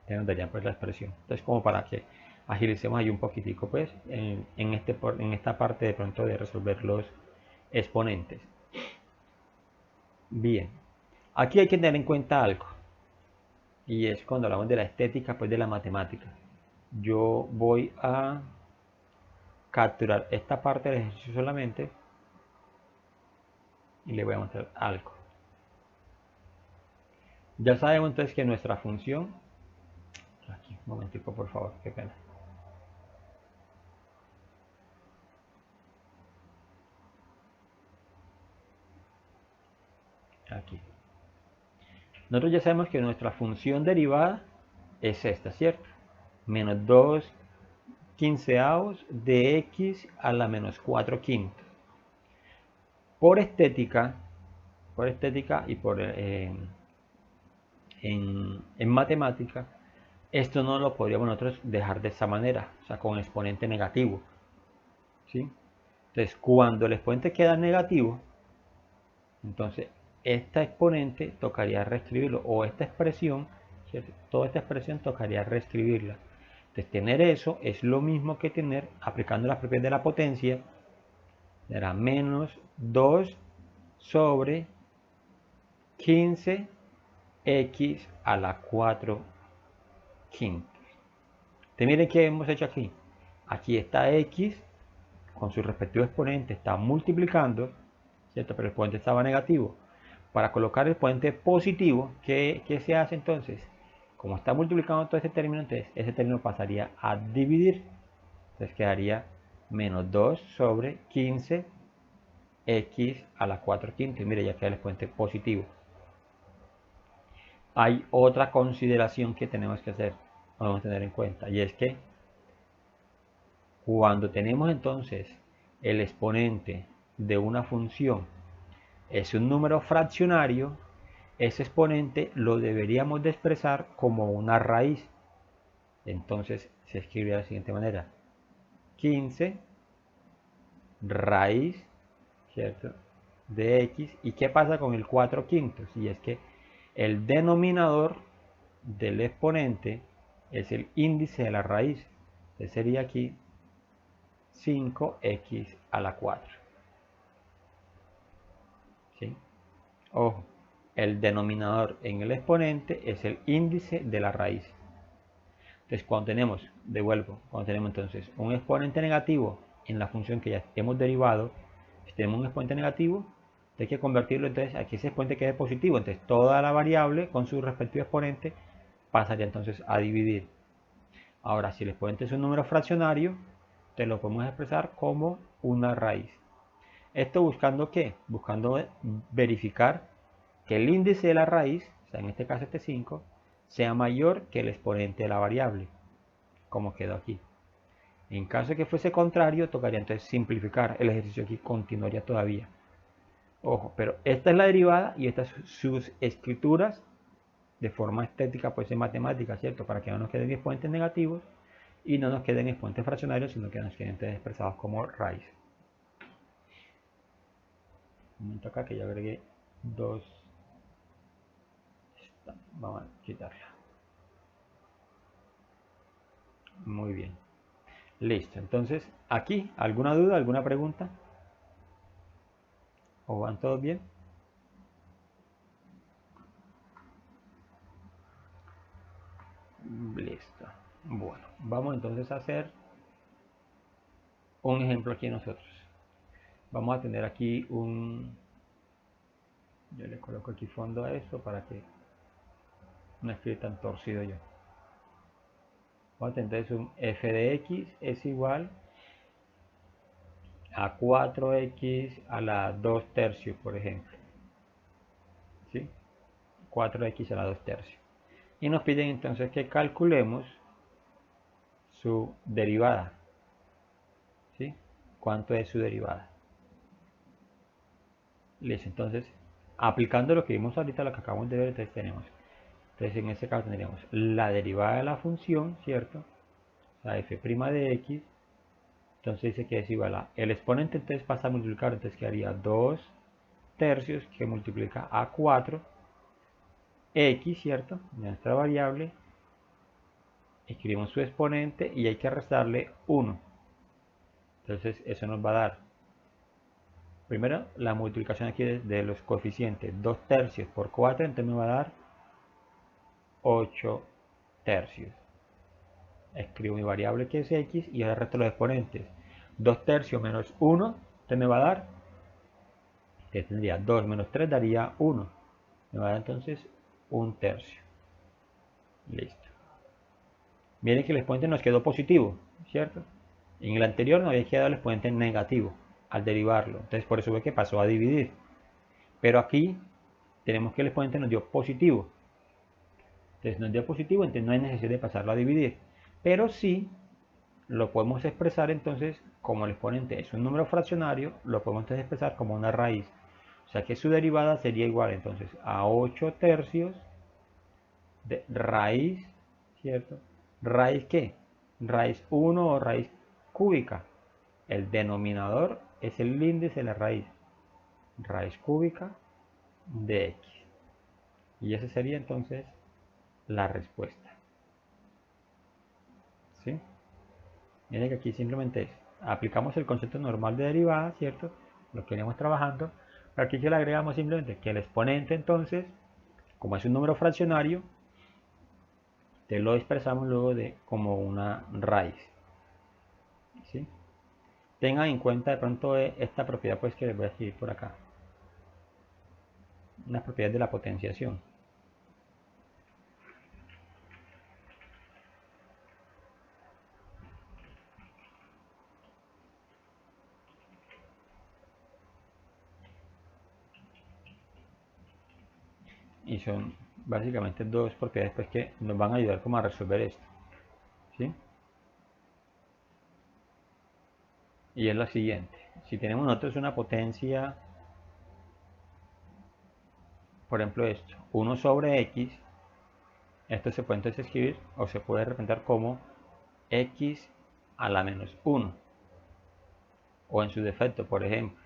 Ya nos daría pues la expresión. Entonces, como para que agilicemos ahí un poquitico pues en esta parte de pronto de resolver los exponentes. Bien, aquí hay que tener en cuenta algo, y es cuando hablamos de la estética pues de la matemática. Yo voy a capturar esta parte del ejercicio solamente y le voy a mostrar algo. Ya sabemos entonces que nuestra función, aquí un momentico por favor, qué pena. Aquí. Nosotros ya sabemos que nuestra función derivada es esta, ¿cierto? Menos 2 quinceavos de x a la menos 4 quintos. Por estética y en matemática, esto no lo podríamos nosotros dejar de esa manera, o sea, con exponente negativo. ¿Sí? Entonces, cuando el exponente queda negativo, entonces esta exponente tocaría reescribirlo, o esta expresión, ¿cierto? Toda esta expresión tocaría reescribirla. Entonces, tener eso es lo mismo que tener, aplicando las propiedades de la potencia, será menos 2 sobre 15x a la 4 quintos. Entonces, miren qué hemos hecho aquí. Aquí está x con su respectivo exponente, está multiplicando, ¿cierto? Pero el exponente estaba negativo. Para colocar el exponente positivo, ¿qué se hace entonces? Como está multiplicando todo ese término, entonces ese término pasaría a dividir. Entonces quedaría menos 2 sobre 15x a la 4 quintos. Y mire, ya queda el exponente positivo. Hay otra consideración que tenemos que hacer, vamos a tener en cuenta, y es que cuando tenemos entonces el exponente de una función es un número fraccionario, ese exponente lo deberíamos de expresar como una raíz. Entonces se escribe de la siguiente manera: 15 raíz, ¿cierto?, de x. ¿Y qué pasa con el 4 quintos? Y es que el denominador del exponente es el índice de la raíz. Entonces sería aquí 5x a la 4. ¿Sí? Ojo, el denominador en el exponente es el índice de la raíz. Entonces, cuando tenemos, cuando tenemos entonces un exponente negativo en la función que ya hemos derivado, si tenemos un exponente negativo, hay que convertirlo entonces a que ese exponente quede positivo. Entonces, toda la variable con su respectivo exponente pasaría entonces a dividir. Ahora, si el exponente es un número fraccionario, te lo podemos expresar como una raíz. ¿Esto buscando qué? Buscando verificar que el índice de la raíz, o sea, en este caso este 5, sea mayor que el exponente de la variable, como quedó aquí. En caso de que fuese contrario, tocaría entonces simplificar. El ejercicio aquí continuaría todavía. Ojo, pero esta es la derivada y estas sus escrituras de forma estética, pues en matemática, ¿cierto? Para que no nos queden exponentes negativos y no nos queden exponentes fraccionarios, sino que nos queden entonces expresados como raíz. Un momento acá que ya agregué dos. Vamos a quitarla. Muy bien. Listo. Entonces, aquí, ¿alguna duda, alguna pregunta? ¿O van todos bien? Listo. Bueno, vamos entonces a hacer un ejemplo aquí nosotros. Vamos a tener aquí yo le coloco aquí fondo a esto para que no esté tan torcido yo. Entonces un f de x es igual a 4x a la 2 tercios, por ejemplo. ¿Sí? 4x a la 2 tercios. Y nos piden entonces que calculemos su derivada. ¿Sí? ¿Cuánto es su derivada? Listo, entonces, aplicando lo que vimos ahorita, lo que acabamos de ver, entonces tenemos, entonces en este caso tendríamos la derivada de la función, ¿cierto? O sea, f' de x, entonces dice que es igual a, el exponente entonces pasa a multiplicar, entonces quedaría 2 tercios que multiplica a 4, x, ¿cierto? Nuestra variable, escribimos su exponente y hay que restarle 1. Entonces eso nos va a dar, primero la multiplicación aquí de los coeficientes, 2 tercios por 4, entonces me va a dar 8 tercios. Escribo mi variable que es x y ahora resto los exponentes. 2 tercios menos 1, entonces me va a dar, que tendría 2 menos 3 daría 1. Me va a dar entonces 1 tercio. Listo. Miren que el exponente nos quedó positivo, ¿cierto? En el anterior nos había quedado el exponente negativo al derivarlo. Entonces por eso ve que pasó a dividir. Pero aquí tenemos que el exponente nos dio positivo. Entonces nos dio positivo, entonces no hay necesidad de pasarlo a dividir. Pero sí lo podemos expresar entonces como el exponente es un número fraccionario, lo podemos entonces expresar como una raíz. O sea que su derivada sería igual entonces a 8 tercios de raíz, ¿cierto? ¿Raíz qué? Raíz 1 o raíz cúbica. El denominador es el índice de la raíz. Raíz cúbica de x. Y esa sería entonces la respuesta. ¿Sí? Miren que aquí simplemente es, aplicamos el concepto normal de derivada, ¿cierto? Lo que venimos trabajando. Pero aquí que le agregamos simplemente que el exponente entonces, como es un número fraccionario, te lo expresamos luego de como una raíz. ¿Sí? Tengan en cuenta de pronto esta propiedad pues que les voy a escribir por acá. Una propiedad de la potenciación. Y son básicamente dos propiedades pues que nos van a ayudar como a resolver esto. ¿Sí? Y es la siguiente. Si tenemos nosotros una potencia, por ejemplo esto, 1 sobre x, esto se puede entonces escribir o se puede representar como x a la menos 1. O en su defecto, por ejemplo,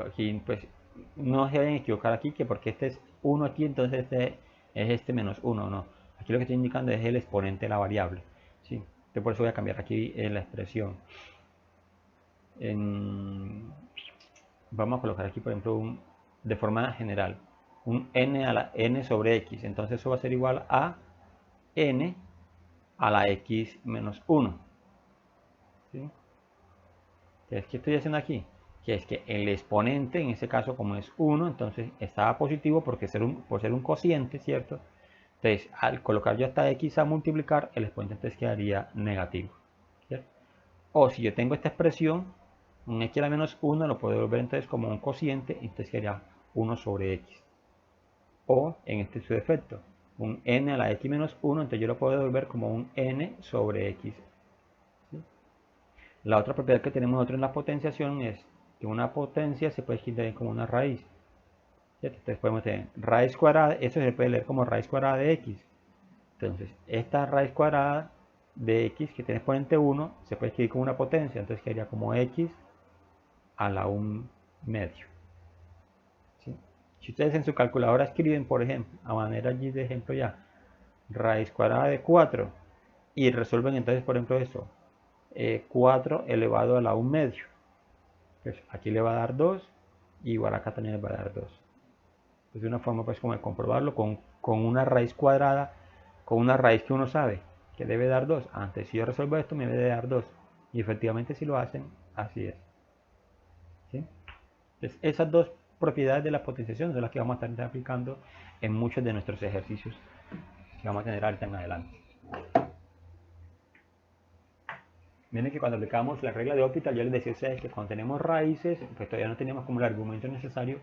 aquí pues no se vayan a equivocar aquí que porque este es 1 aquí, entonces este es este menos 1, no. Aquí lo que estoy indicando es el exponente de la variable. ¿Sí? Entonces por eso voy a cambiar aquí en la expresión. Vamos a colocar aquí, por ejemplo, de forma general, un n a la n sobre x. Entonces eso va a ser igual a n a la x menos 1. ¿Sí? Entonces, ¿qué estoy haciendo aquí? Que es que el exponente, en este caso como es 1, entonces estaba positivo porque por ser un cociente, ¿cierto? Entonces, al colocar yo hasta x a multiplicar, el exponente entonces quedaría negativo. ¿Cierto? O si yo tengo esta expresión, un x a la menos 1 lo puedo volver entonces como un cociente, entonces quedaría 1 sobre x. O en este su defecto, un n a la x menos 1, entonces yo lo puedo devolver como un n sobre x. ¿Sí? La otra propiedad que tenemos nosotros en la potenciación es que una potencia se puede escribir como una raíz. ¿Cierto? Entonces podemos tener raíz cuadrada, eso se puede leer como raíz cuadrada de x. Entonces, esta raíz cuadrada de x que tiene exponente 1 se puede escribir como una potencia, entonces quedaría como x a la 1 medio. ¿Sí? Si ustedes en su calculadora escriben, por ejemplo, a manera allí de ejemplo ya, raíz cuadrada de 4 y resuelven entonces, por ejemplo, eso, 4 elevado a la 1 medio. Pues aquí le va a dar 2 y igual acá también le va a dar 2. Es una forma pues como de comprobarlo con una raíz cuadrada, con una raíz que uno sabe que debe dar 2. Antes si yo resuelvo esto me debe dar 2. Y efectivamente si lo hacen, así es. ¿Sí? Entonces esas dos propiedades de la potenciación son las que vamos a estar aplicando en muchos de nuestros ejercicios que vamos a tener ahorita en adelante. Miren que cuando aplicamos la regla de Hospital, yo les decía a ustedes que cuando tenemos raíces, pues todavía no teníamos como el argumento necesario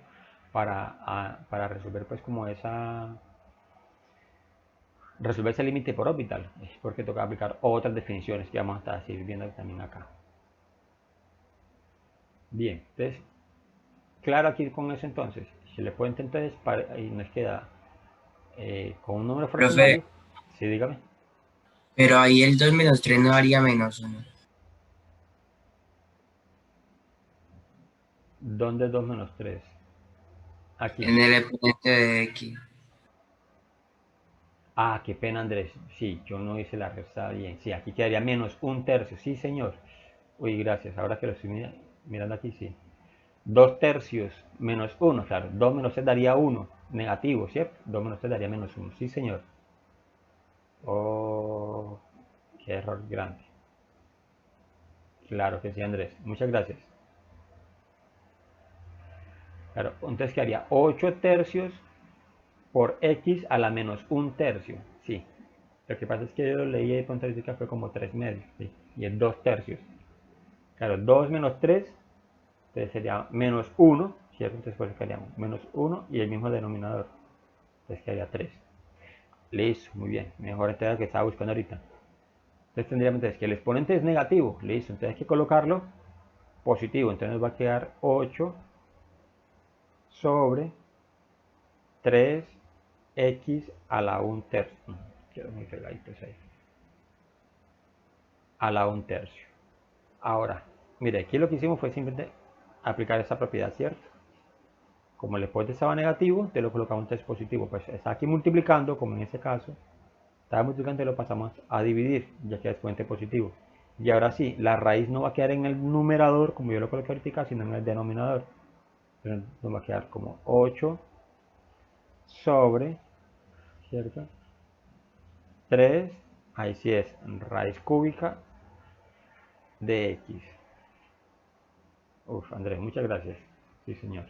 para resolver pues como resolver ese límite por orbital. Es porque toca aplicar otras definiciones que vamos a estar así viendo también acá. Bien, entonces, claro aquí con eso entonces, si le pueden entonces, ahí nos queda con un número Profe, fraccionario. Sí, dígame. pero ahí el 2 menos 3 no haría menos 1. ¿Dónde 2 menos 3? Aquí. En el exponente de X. Ah, qué pena Andrés. Sí, yo no hice la resta bien. Sí, aquí quedaría menos un tercio. Sí, señor. Uy, gracias. Ahora que lo estoy mirando aquí, sí. 2 tercios menos 1, claro. 2 menos 3 daría 1. Negativo, ¿cierto? 2 menos 3 daría menos 1. Sí, señor. Oh, qué error grande. Claro que sí, Andrés. Muchas gracias. Claro, entonces quedaría 8 tercios por x a la menos un tercio. Sí. Lo que pasa es que yo lo leí de punto fue como 3 medios. ¿Sí? Y es 2 tercios. Claro, 2 menos 3, entonces sería menos 1, ¿cierto? Entonces pues quedaríamos menos 1 y el mismo denominador. Entonces quedaría 3. Listo, muy bien. Mejor entonces que estaba buscando ahorita. Entonces tendríamos entonces que el exponente es negativo. Listo, entonces hay que colocarlo positivo. Entonces nos va a quedar 8 sobre 3x a la 1 tercio. Quedó muy pegaditos ahí. A la 1 tercio. Ahora, mire, aquí lo que hicimos fue simplemente aplicar esa propiedad, ¿cierto? Como el exponente estaba negativo, te lo colocamos en positivo. Pues está aquí multiplicando, como en este caso. Estaba multiplicando y lo pasamos a dividir, ya que es exponente positivo. Y ahora sí, la raíz no va a quedar en el numerador, como yo lo coloqué ahorita, sino en el denominador. Entonces nos va a quedar como 8 sobre, ¿cierto? 3, ahí sí es raíz cúbica de x. Uf, Andrés, muchas gracias. Sí, señor.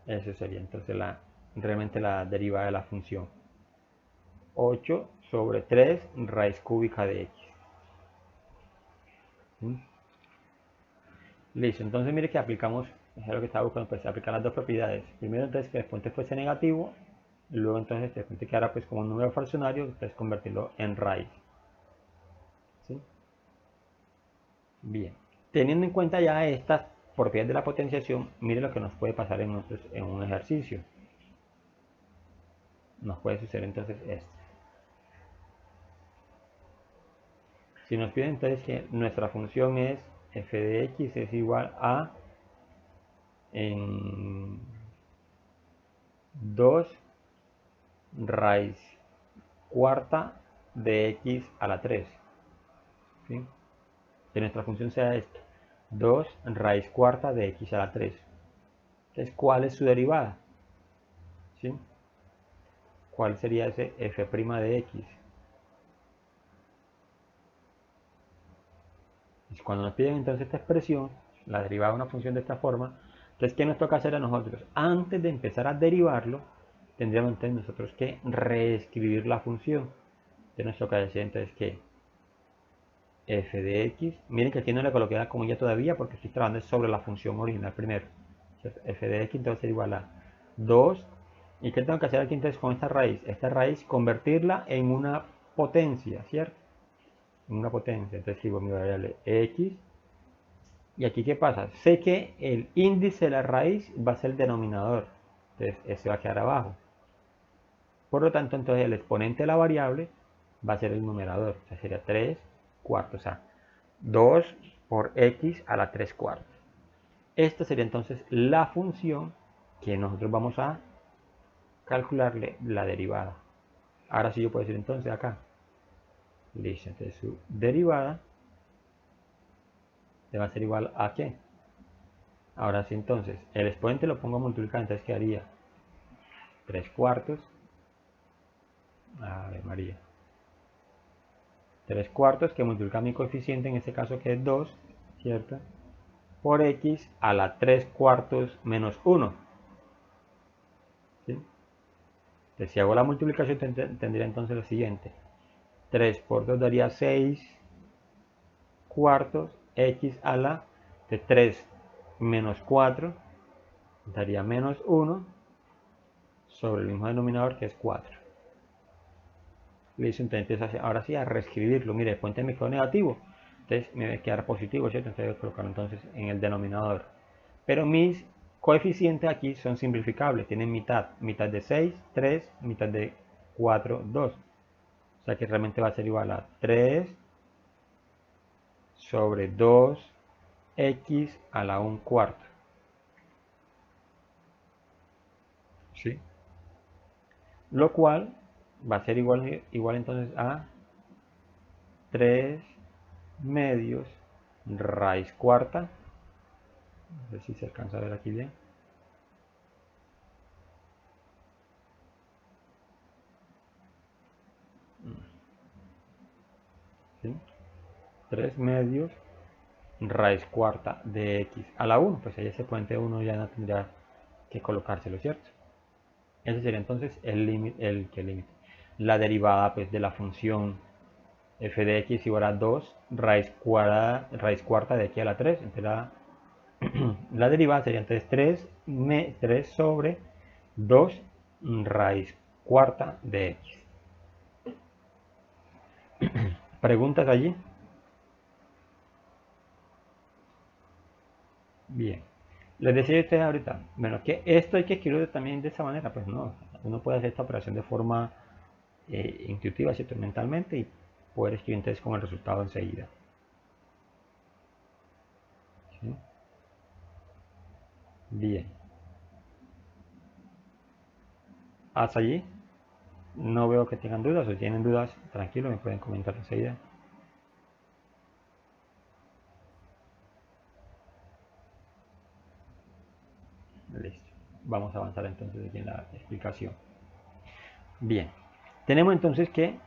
Eso sería entonces realmente la derivada de la función. 8 sobre 3 raíz cúbica de x. ¿Mm? Listo, entonces mire que aplicamos, es lo que estaba buscando, pues aplicar las dos propiedades. Primero entonces que el exponente fuese negativo, y luego entonces el exponente quedara pues como un número fraccionario, entonces convertirlo en raíz. ¿Sí? Bien, teniendo en cuenta ya estas propiedades de la potenciación, mire lo que nos puede pasar en un ejercicio. Nos puede suceder entonces esto. Si nos piden entonces que nuestra función es f de x es igual a en 2 raíz cuarta de x a la 3. ¿Sí? Que nuestra función sea esto. 2 raíz cuarta de x a la 3. Entonces, ¿cuál es su derivada? ¿Sí? ¿Cuál sería ese f' de x? Cuando nos piden entonces esta expresión, la derivada de una función de esta forma, entonces, ¿qué nos toca hacer a nosotros? Antes de empezar a derivarlo, tendríamos entonces nosotros que reescribir la función. Entonces nos toca decir entonces que f de x, miren que aquí no le coloqué la comilla todavía porque estoy trabajando sobre la función original primero. Entonces, f de x entonces sería igual a 2. ¿Y qué tengo que hacer aquí entonces con esta raíz? Esta raíz convertirla en una potencia, ¿cierto? En una potencia. Entonces escribo mi variable x. Y aquí, ¿qué pasa? Sé que el índice de la raíz va a ser el denominador. Entonces, ese va a quedar abajo. Por lo tanto, entonces el exponente de la variable va a ser el numerador. O sea, sería 3 cuartos. O sea, 2 por x a la 3 cuartos. Esta sería entonces la función que nosotros vamos a calcularle la derivada. Ahora sí yo puedo decir entonces acá. Listo, entonces su derivada le va a ser igual a ¿qué? Ahora sí entonces, el exponente lo pongo a multiplicar, entonces quedaría 3 cuartos. A ver, María. 3 cuartos que multiplica mi coeficiente, en este caso que es 2, ¿cierto? por x a la 3 cuartos menos 1. ¿Sí? Entonces, si hago la multiplicación tendría entonces lo siguiente. 3 por 2 daría 6 cuartos, x a la de 3 menos 4 daría menos 1 sobre el mismo denominador que es 4. Listo, entonces ahora sí a reescribirlo. Mire, fuente me quedó negativo, entonces me va a quedar positivo, ¿cierto? Entonces voy a colocarlo entonces en el denominador. Pero mis coeficientes aquí son simplificables, tienen mitad, mitad de 6, 3, mitad de 4, 2. O sea que realmente va a ser igual a 3 sobre 2x a la 1 cuarta. ¿Sí? Lo cual va a ser igual entonces a 3 medios raíz cuarta. A ver si se alcanza a ver aquí bien. ¿Sí? 3 medios raíz cuarta de x a la 1. Pues ahí ese puente 1 ya no tendría que colocárselo, ¿cierto? Ese sería entonces el límite, la derivada pues de la función f de x igual a 2 raíz cuarta de x a la 3. Entonces la derivada sería entonces 3 sobre 2 raíz cuarta de x. ¿Preguntas allí? Bien. Les decía a ustedes ahorita, bueno, que esto hay que escribirlo también de esa manera. Pues no, uno puede hacer esta operación de forma intuitiva, ¿cierto? Mentalmente, y poder escribir entonces con el resultado enseguida. ¿Sí? Bien. Hasta allí no veo que tengan dudas, o si tienen dudas, tranquilo, me pueden comentar enseguida. Listo. Vamos a avanzar entonces aquí en la explicación. Bien. Tenemos entonces que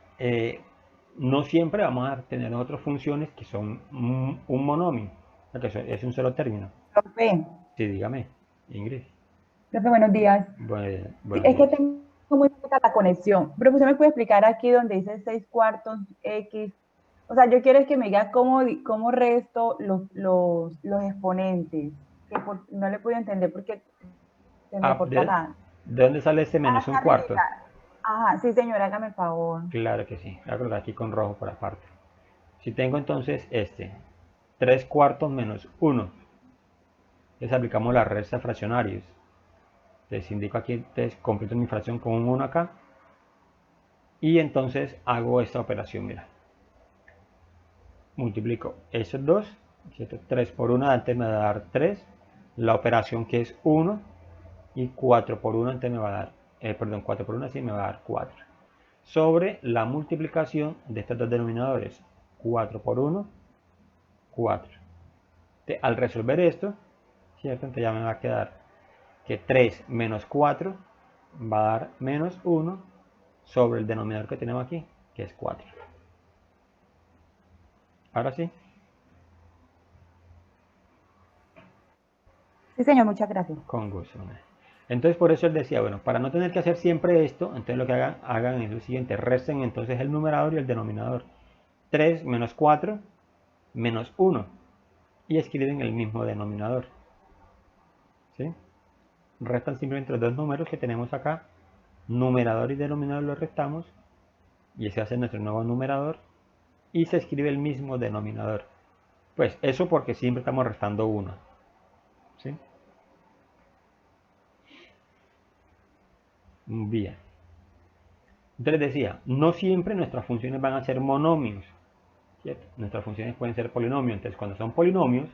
no siempre vamos a tener otras funciones que son un monomio, que es un solo término. Profe, Sí, dígame, Ingrid. profe, buenos días. Sí, Buenos es que días. tengo muy poca la conexión. Profe, ¿usted me puede explicar aquí donde dice 6 cuartos X? O sea, yo quiero que me diga cómo resto los exponentes. No le puedo entender porque se me Ah, corta la... ¿de dónde sale este menos un Acá cuarto? arriba. Ajá, sí, señora, hágame el favor. Claro que sí. Voy a colocar aquí con rojo por aparte. Si tengo entonces 3 cuartos menos 1, les aplicamos la resta de fraccionarios. Les indico aquí, entonces completo mi fracción con un 1 acá. Y entonces hago esta operación, mira. Multiplico esos dos, 3 por 1 antes me va a dar 3. La operación que es 1 y 4 por 1 antes me va a dar, 4 por 1 así me va a dar 4. Sobre la multiplicación de estos dos denominadores, 4 por 1, 4. Al resolver esto, ¿cierto? Entonces ya me va a quedar que 3 menos 4 va a dar menos 1 sobre el denominador que tenemos aquí, que es 4. Ahora sí. Sí, señor, muchas gracias. Con gusto. Entonces por eso él decía, bueno, para no tener que hacer siempre esto, entonces lo que hagan es lo siguiente, resten entonces el numerador y el denominador. 3 menos 4 menos 1 y escriben el mismo denominador. ¿Sí? Restan simplemente los dos números que tenemos acá, numerador y denominador los restamos y ese hace nuestro nuevo numerador y se escribe el mismo denominador. Pues eso porque siempre estamos restando 1. ¿Sí? Bien. Entonces decía, no siempre nuestras funciones van a ser monomios, ¿cierto? Nuestras funciones pueden ser polinomios. Entonces cuando son polinomios,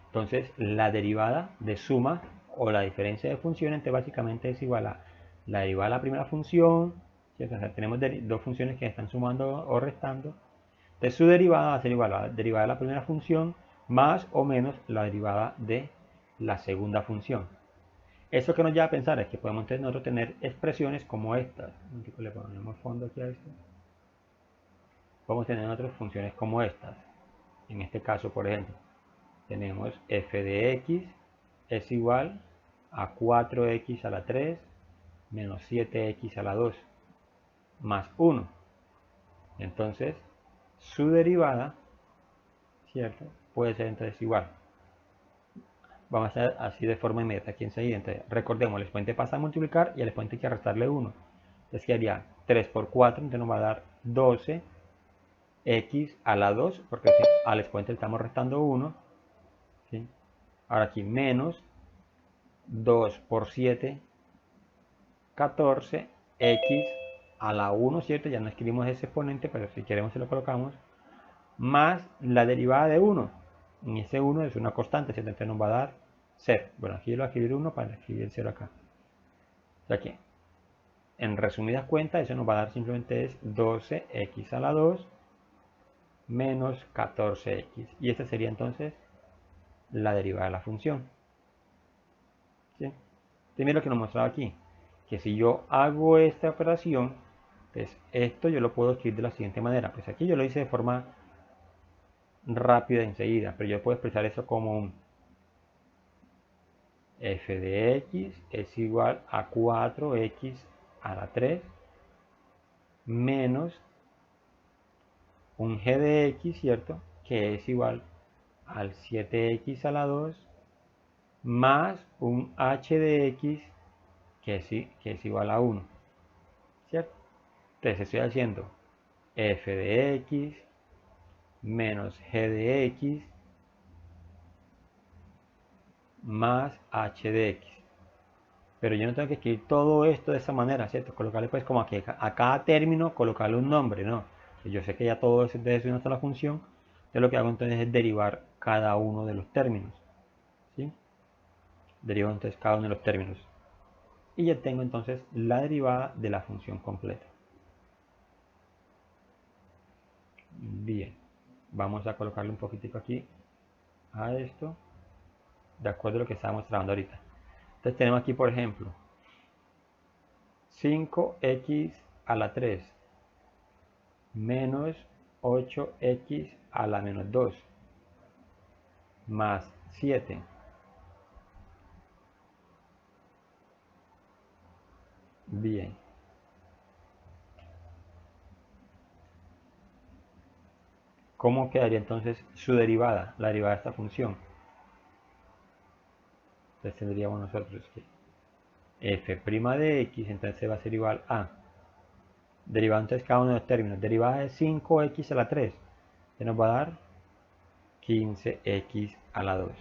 entonces la derivada de suma o la diferencia de funciones entonces básicamente es igual a la derivada de la primera función, ¿cierto? O sea, tenemos dos funciones que están sumando o restando. Entonces su derivada va a ser igual a la derivada de la primera función más o menos la derivada de la segunda función. Eso que nos lleva a pensar es que podemos nosotros tener expresiones como estas. Le ponemos fondo aquí a esto. Podemos tener otras funciones como estas. En este caso, por ejemplo, tenemos f de x es igual a 4x a la 3 menos 7x a la 2 más 1. Entonces, su derivada, ¿cierto?, puede ser entonces igual. Vamos a hacer así de forma inmediata aquí enseguida. Entonces, recordemos, el exponente pasa a multiplicar y al exponente hay que restarle 1. Entonces quedaría 3 por 4, entonces nos va a dar 12x a la 2, porque al exponente le estamos restando 1. ¿Sí? Ahora aquí menos 2 por 7, 14x a la 1, ¿cierto? Ya no escribimos ese exponente, pero si queremos se lo colocamos. Más la derivada de 1. Y ese 1 es una constante, ¿cierto? Entonces nos va a dar 0. Bueno, aquí yo lo voy a escribir 1 para escribir el 0 acá. O sea que, en resumidas cuentas, eso nos va a dar simplemente es 12x a la 2 menos 14x. Y esta sería entonces la derivada de la función. ¿Sí? Entonces, mira lo que nos mostraba aquí. Que si yo hago esta operación, pues esto yo lo puedo escribir de la siguiente manera. Pues aquí yo lo hice de forma rápida enseguida, pero yo puedo expresar eso como un f de x es igual a 4x a la 3 menos un g de x, ¿cierto?, que es igual al 7x a la 2 más un h de x que es igual a 1, ¿cierto? Entonces estoy haciendo f de x menos g de x más h de x. Pero yo no tengo que escribir todo esto de esa manera, ¿cierto? Colocarle pues como aquí a cada término colocarle un nombre, ¿no? Yo sé que ya todo eso de una sola función. Entonces lo que hago entonces es derivar cada uno de los términos, ¿sí? Derivo entonces cada uno de los términos. Y ya tengo entonces la derivada de la función completa. Bien, vamos a colocarle un poquitico aquí a esto, de acuerdo a lo que estábamos trabajando ahorita. Entonces tenemos aquí, por ejemplo, 5x a la 3 menos 8x a la menos 2 más 7. Bien. ¿Cómo quedaría entonces su derivada, la derivada de esta función? Entonces tendríamos nosotros que f' de x entonces va a ser igual a, derivada entonces cada uno de los términos, derivada de 5x a la 3, que nos va a dar 15x a la 2.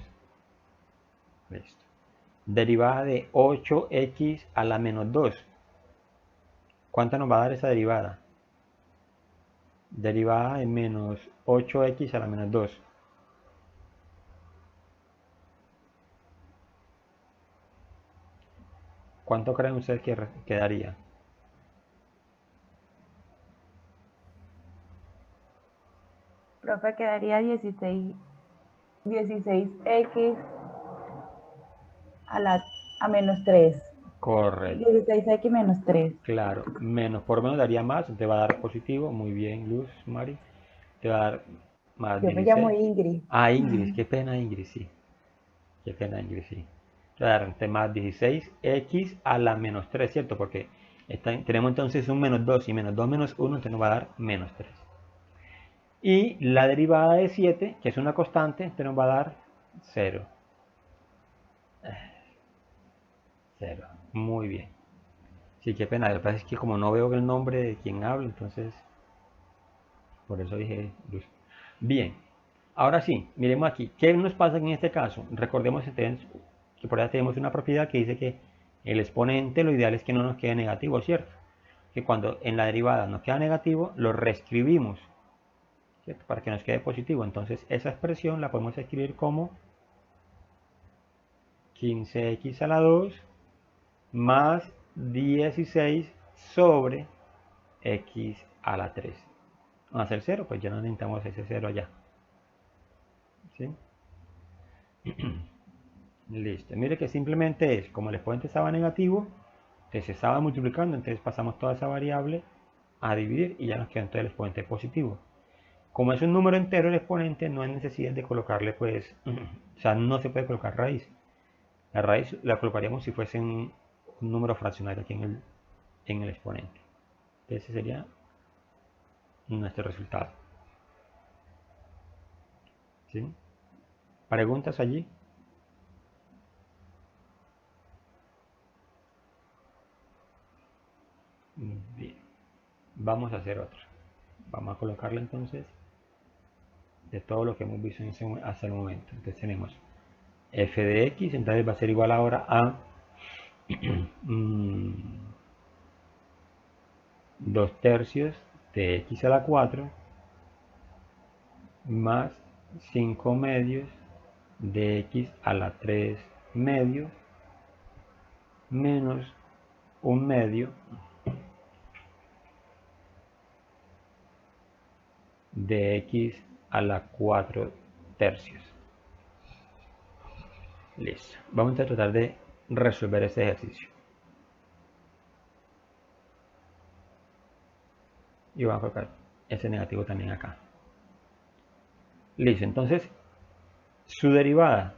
Listo. Derivada de 8x a la menos 2. ¿Cuánto nos va a dar esa derivada? Derivada de menos 8x a la menos 2. ¿Cuánto creen ustedes que quedaría? Profe, quedaría 16x a menos 3. Correcto. 16x menos 3. Claro, menos por menos daría más, te va a dar positivo. Muy bien, Luz, Mari. Te va a dar más Yo 16. me llamo Ingrid. Ah, Ingrid, qué pena Ingrid, sí. Qué pena Ingrid, sí. Te va a dar más 16x a la menos 3, ¿cierto? Porque tenemos entonces un menos 2 y menos 2 menos 1, entonces nos va a dar menos 3. Y la derivada de 7, que es una constante, entonces nos va a dar 0. 0. Muy bien. Sí, qué pena. Lo que pasa es que como no veo el nombre de quien habla, entonces por eso dije Luz. Bien. Ahora sí, miremos aquí. ¿Qué nos pasa en este caso? Recordemos que por ahí tenemos una propiedad que dice que el exponente lo ideal es que no nos quede negativo, ¿cierto? Que cuando en la derivada nos queda negativo, lo reescribimos, ¿cierto?, para que nos quede positivo. Entonces esa expresión la podemos escribir como 15x a la 2 más 16 sobre x a la 3. Vamos a hacer 0, pues ya no necesitamos ese 0 allá. ¿Sí? Listo. Mire que simplemente es, como el exponente estaba negativo, que se estaba multiplicando, entonces pasamos toda esa variable a dividir y ya nos queda entonces el exponente positivo. Como es un número entero el exponente, no hay necesidad de colocarle, pues, o sea, no se puede colocar raíz. La raíz la colocaríamos si fuese un número fraccionario aquí en el exponente. Ese sería nuestro resultado. ¿Sí? ¿Preguntas allí? Bien. Vamos a hacer otra. Vamos a colocarle entonces de todo lo que hemos visto hasta el momento. Entonces tenemos f de x, entonces va a ser igual ahora a 2 tercios de x a la 4 más 5 medios de x a la 3 medios menos 1 medio de x a la 4 tercios. Listo. Vamos a tratar de resolver este ejercicio. Y vamos a colocar ese negativo también acá. Listo. Entonces, su derivada,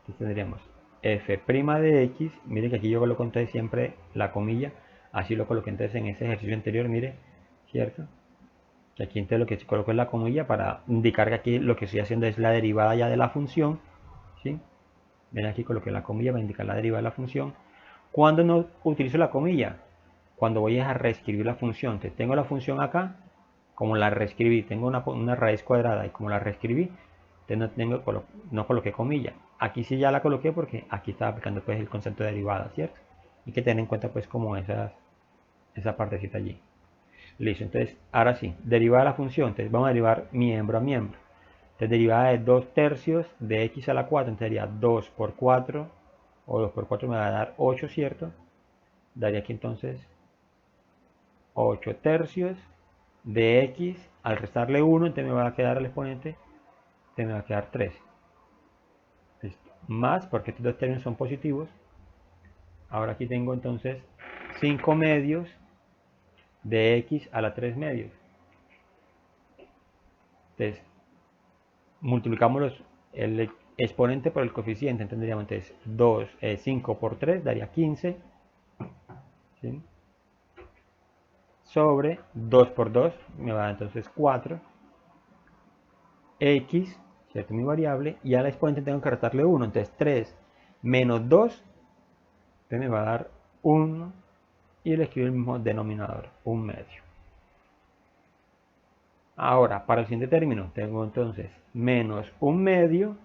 entonces tendríamos f' de x. Miren que aquí yo coloco entonces siempre la comilla. Así lo coloqué entonces en ese ejercicio anterior, mire, ¿cierto? Que aquí entonces lo que coloco es la comilla para indicar que aquí lo que estoy haciendo es la derivada ya de la función, ¿sí? Ven, aquí coloqué la comilla para indicar la derivada de la función. ¿Cuándo no utilizo la comilla? Cuando voy a reescribir la función. Entonces tengo la función acá, como la reescribí, tengo una raíz cuadrada y como la reescribí, entonces no coloqué comilla. Aquí sí ya la coloqué porque aquí estaba aplicando pues el concepto de derivada, ¿cierto? Y que tener en cuenta pues como esa partecita allí. Listo, entonces ahora sí, derivada de la función, entonces vamos a derivar miembro a miembro. Entonces derivada de 2 tercios de x a la 4, entonces sería 2 por 4, o 2 por 4 me va a dar 8, ¿cierto? Daría aquí entonces 8 tercios de x, al restarle 1, entonces me va a quedar el exponente, entonces me va a quedar 3. Listo. Más, porque estos dos términos son positivos, ahora aquí tengo entonces 5 medios de x a la 3 medios. Entonces, multiplicamos el exponente por el coeficiente, entonces tendríamos entonces 5 por 3 daría 15, ¿sí? Sobre 2 por 2 me va a dar entonces 4, x, ¿cierto? Mi variable, y al exponente tengo que restarle 1, entonces 3 menos 2, entonces me va a dar 1, y le escribo el mismo denominador, 1 medio. Ahora, para el siguiente término, tengo entonces menos 1 medio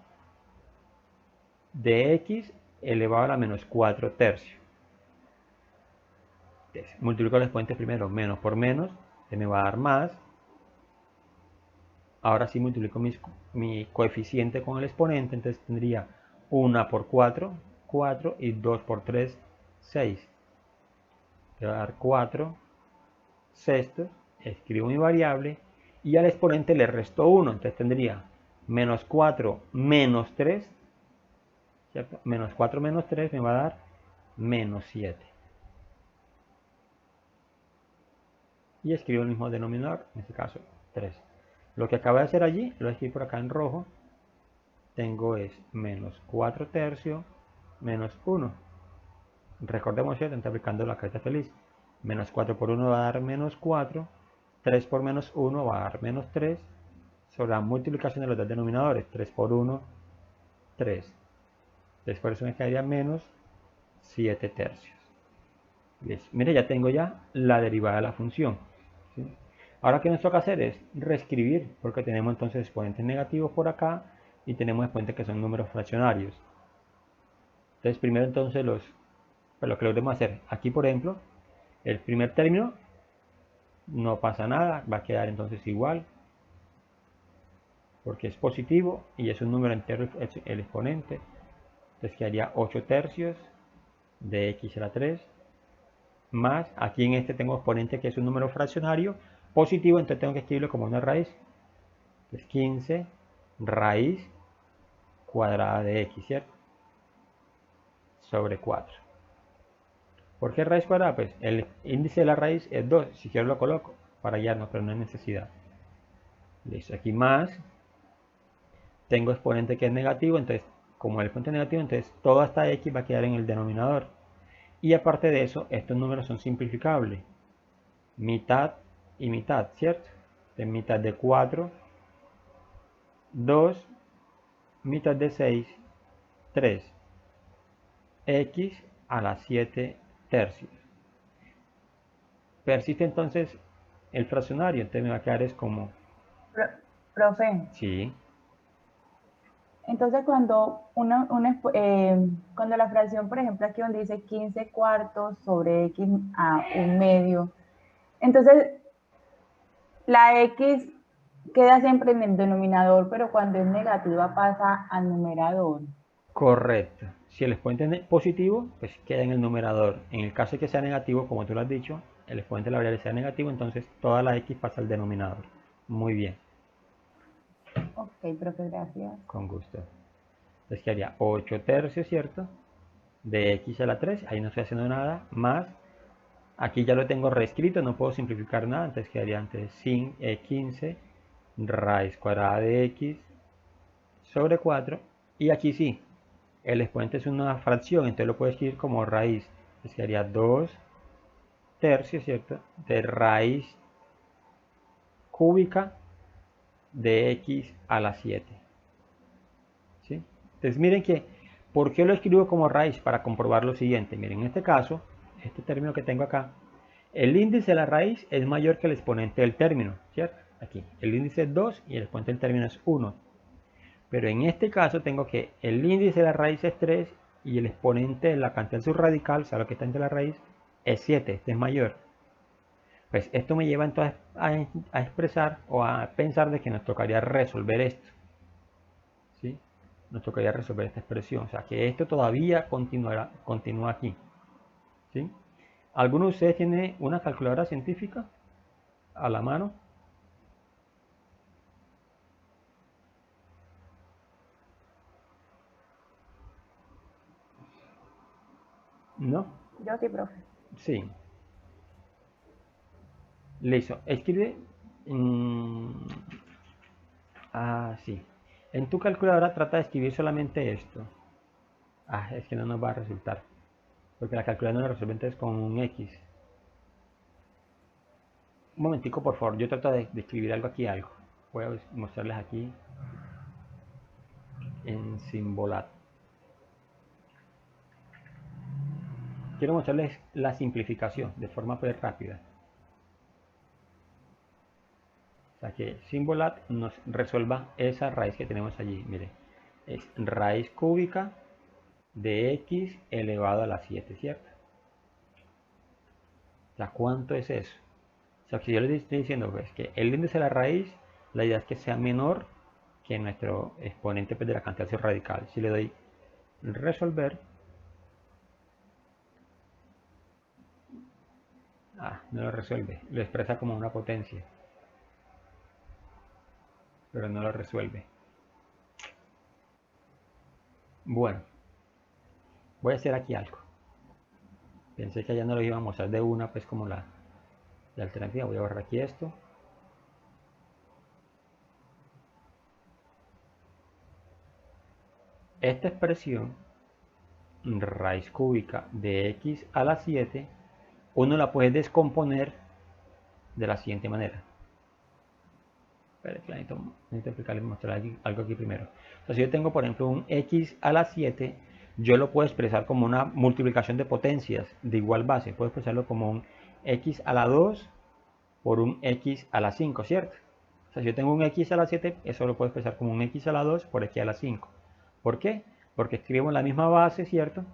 de x elevado a la menos 4 tercios. Entonces, multiplico los exponentes primero, menos por menos, se me va a dar más. Ahora sí multiplico mi coeficiente con el exponente, entonces tendría 1 por 4, 4, y 2 por 3, 6. Me va a dar 4 sextos, escribo mi variable, y al exponente le resto 1, entonces tendría menos 4 menos 3, ¿cierto? Menos 4 menos 3 me va a dar menos 7. Y escribo el mismo denominador, en este caso 3. Lo que acabo de hacer allí, lo escribo por acá en rojo, tengo es menos 4 tercios menos 1. Recordemos, ¿cierto? Está aplicando la carta feliz. Menos 4 por 1 va a dar menos 4, 3 por menos 1 va a dar menos 3, sobre la multiplicación de los dos denominadores, 3 por 1, 3. Entonces por eso me quedaría menos 7 tercios. ¿Listo? Mire, ya tengo ya la derivada de la función, ¿sí? Ahora, ¿qué nos toca hacer? Es reescribir, porque tenemos entonces exponentes negativos por acá y tenemos exponentes que son números fraccionarios. Entonces primero entonces lo que debemos hacer aquí, por ejemplo, el primer término no pasa nada, va a quedar entonces igual, porque es positivo y es un número entero el exponente. Entonces quedaría 8 tercios de x a la 3, más, aquí en este tengo exponente que es un número fraccionario positivo, entonces tengo que escribirlo como una raíz. Entonces 15 raíz cuadrada de x, ¿cierto? Sobre 4. ¿Por qué raíz cuadrada? Pues el índice de la raíz es 2, si quiero lo coloco para hallarnos, pero no hay necesidad. Listo, aquí más. Tengo exponente que es negativo, entonces como el exponente es negativo, entonces toda esta x va a quedar en el denominador. Y aparte de eso, estos números son simplificables. Mitad y mitad, ¿cierto? De mitad de 4, 2, mitad de 6, 3. X a la 7 tercios. Persiste entonces el fraccionario, entonces me va a quedar es como... Profe, Sí, entonces cuando la fracción, por ejemplo, aquí donde dice 15 cuartos sobre x a un medio, entonces la x queda siempre en el denominador, pero cuando es negativa pasa al numerador. correcto. Si el exponente es positivo, pues queda en el numerador. En el caso de que sea negativo, como tú lo has dicho, el exponente de la variable sea negativo, entonces toda la x pasa al denominador. Muy bien, Ok, profe, gracias. con gusto. Entonces quedaría 8 tercios, ¿cierto? De x a la 3, ahí no estoy haciendo nada, más, aquí ya lo tengo reescrito, no puedo simplificar nada, entonces quedaría antes 15 raíz cuadrada de x sobre 4, y aquí sí, el exponente es una fracción, entonces lo puedo escribir como raíz, entonces quedaría 2 tercios, ¿cierto? De raíz cúbica de x a la 7, ¿sí? Entonces miren que, ¿por qué lo escribo como raíz? Para comprobar lo siguiente, miren, en este caso, este término que tengo acá, el índice de la raíz es mayor que el exponente del término, ¿cierto? Aquí, el índice es 2 y el exponente del término es 1. Pero en este caso tengo que el índice de la raíz es 3 y el exponente de la cantidad subradical, o sea, lo que está entre la raíz, es 7, este es mayor. Pues esto me lleva entonces a expresar o a pensar de que nos tocaría resolver esto, ¿sí? Nos tocaría resolver esta expresión, o sea, que esto todavía continúa aquí, ¿sí? ¿Alguno de ustedes tiene una calculadora científica a la mano? ¿No? Yo sí, profe. Sí. Listo. Escribe. Sí. En tu calculadora trata de escribir solamente esto. Es que no nos va a resultar. Porque la calculadora no lo resuelve entonces con un X. Un momentico, por favor. Yo trato de escribir algo aquí, algo. Voy a mostrarles aquí en Simbolat. Quiero mostrarles la simplificación de forma pues rápida. O sea que Simbolat nos resuelva esa raíz que tenemos allí. Mire, es raíz cúbica de x elevado a la 7, ¿cierto? O sea, ¿cuánto es eso? O sea, si yo les estoy diciendo pues, que el índice de la raíz, la idea es que sea menor que nuestro exponente pues, de la cantidad radical. Si le doy resolver, no lo resuelve, lo expresa como una potencia, pero no lo resuelve. Bueno, voy a hacer aquí algo. Pensé que ya no lo iba a mostrar de una, pues como la alternativa. Voy a borrar aquí esto. Esta expresión, raíz cúbica de x a la 7, uno la puede descomponer de la siguiente manera. Espera, necesito explicarles, mostrar algo aquí primero. O sea, si yo tengo, por ejemplo, un x a la 7, yo lo puedo expresar como una multiplicación de potencias de igual base. Puedo expresarlo como un x a la 2 por un x a la 5, ¿cierto? O sea, si yo tengo un x a la 7, eso lo puedo expresar como un x a la 2 por x a la 5. ¿Por qué? Porque escribimos la misma base, ¿cierto?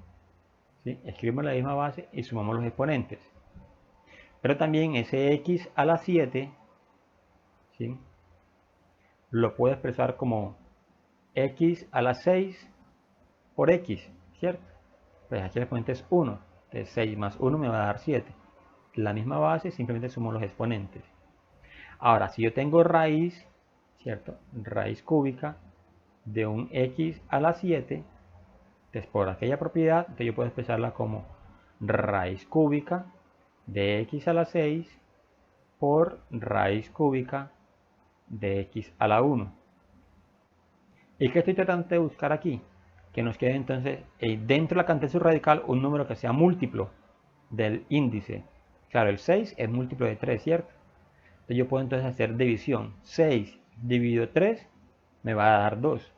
¿Sí? Escribimos la misma base y sumamos los exponentes. Pero también ese x a la 7, ¿sí?, lo puedo expresar como x a la 6 por x, ¿cierto? Pues aquí el exponente es 1. Entonces 6 más 1 me va a dar 7. La misma base, simplemente sumo los exponentes. Ahora, si yo tengo raíz, ¿cierto? Raíz cúbica de un x a la 7, entonces por aquella propiedad, entonces yo puedo expresarla como raíz cúbica de x a la 6 por raíz cúbica de x a la 1. ¿Y qué estoy tratando de buscar aquí? Que nos quede entonces dentro de la cantidad subradical un número que sea múltiplo del índice. Claro, el 6 es múltiplo de 3, ¿cierto? Entonces yo puedo entonces hacer división. 6 dividido 3 me va a dar 2.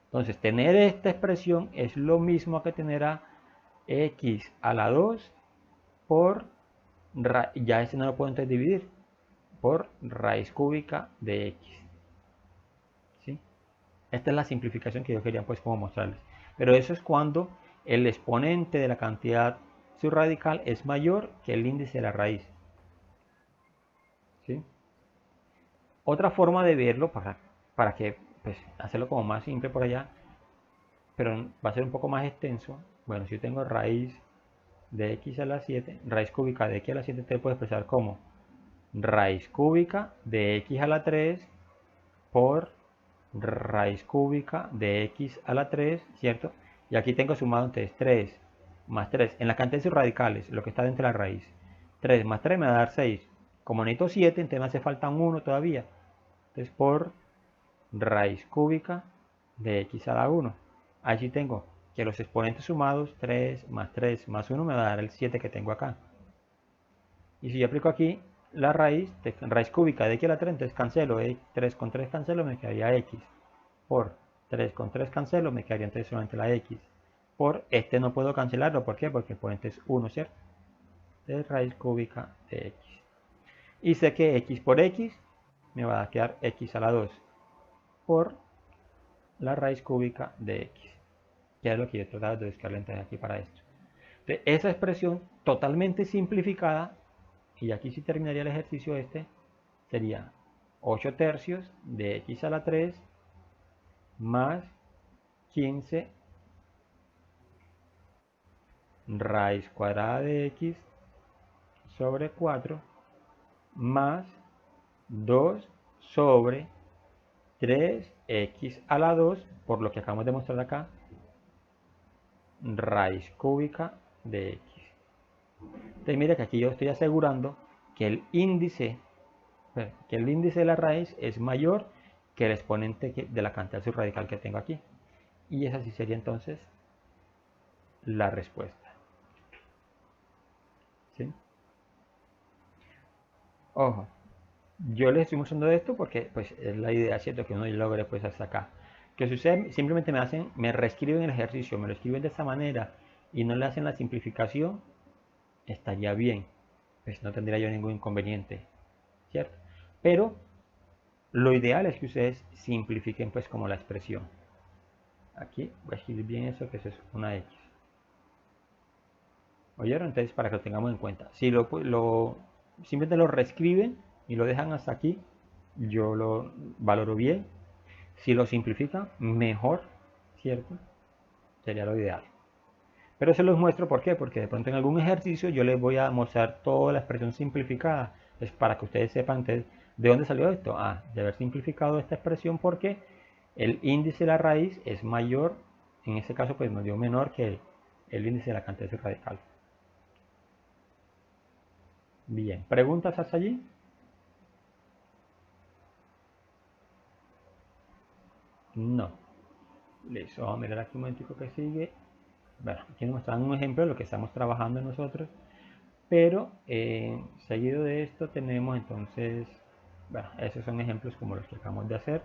Entonces tener esta expresión es lo mismo que tener a x a la 2 por, ya ese no lo puedo entonces dividir, por raíz cúbica de x. ¿Sí? Esta es la simplificación que yo quería pues como mostrarles. Pero eso es cuando el exponente de la cantidad subradical es mayor que el índice de la raíz. ¿Sí? Otra forma de verlo para que pues, hacerlo como más simple por allá, pero va a ser un poco más extenso. Bueno, si yo tengo raíz de x a la 7, raíz cúbica de x a la 7 te puede expresar como raíz cúbica de x a la 3 por raíz cúbica de x a la 3, ¿cierto? Y aquí tengo sumado entonces 3 más 3 en la cantidad de sus radicales, lo que está dentro de la raíz. 3 más 3 me va a dar 6. Como necesito 7, entonces me hace falta un 1 todavía. Entonces por raíz cúbica de x a la 1. Ahí sí tengo que los exponentes sumados, 3 más 1 me va a dar el 7 que tengo acá. Y si yo aplico aquí la raíz cúbica de x a la 3, entonces cancelo, 3 con 3 cancelo, me quedaría x. Por 3 con 3 cancelo, me quedaría entonces solamente la x. Por este no puedo cancelarlo, ¿por qué? Porque el exponente es 1, ¿cierto? De raíz cúbica de x. Y sé que x por x me va a quedar x a la 2 por la raíz cúbica de x, que es lo que yo he tratado de buscarle entonces aquí para esto. Entonces, esa expresión totalmente simplificada, y aquí sí terminaría el ejercicio este, sería 8 tercios de x a la 3 más 15 raíz cuadrada de x sobre 4 más 2 sobre 3x a la 2 por lo que acabamos de mostrar acá, raíz cúbica de x. Entonces mira que aquí yo estoy asegurando que el índice de la raíz es mayor que el exponente de la cantidad subradical que tengo aquí. Y esa sí sería entonces la respuesta. ¿Sí? Ojo, yo les estoy mostrando esto porque pues es la idea, ¿cierto? Que uno logre pues hasta acá. Que si ustedes simplemente me reescriben el ejercicio, me lo escriben de esta manera y no le hacen la simplificación, estaría bien. Pues no tendría yo ningún inconveniente, ¿cierto? Pero lo ideal es que ustedes simplifiquen pues como la expresión. Aquí voy a escribir bien eso, que eso es una x. ¿Oyeron? Entonces para que lo tengamos en cuenta. Si simplemente lo reescriben y lo dejan hasta aquí, yo lo valoro bien. Si lo simplifican, mejor, ¿cierto? Sería lo ideal. Pero se los muestro, ¿por qué? Porque de pronto en algún ejercicio yo les voy a mostrar toda la expresión simplificada. Es para que ustedes sepan de dónde salió esto. De haber simplificado esta expresión porque el índice de la raíz es mayor, en este caso pues nos dio menor que el índice de la cantidad radical. Bien, ¿preguntas hasta allí? No. Listo, vamos a mirar aquí un momentico que sigue. Bueno, aquí nos muestran un ejemplo de lo que estamos trabajando nosotros. Pero seguido de esto tenemos entonces, bueno, esos son ejemplos como los que acabamos de hacer.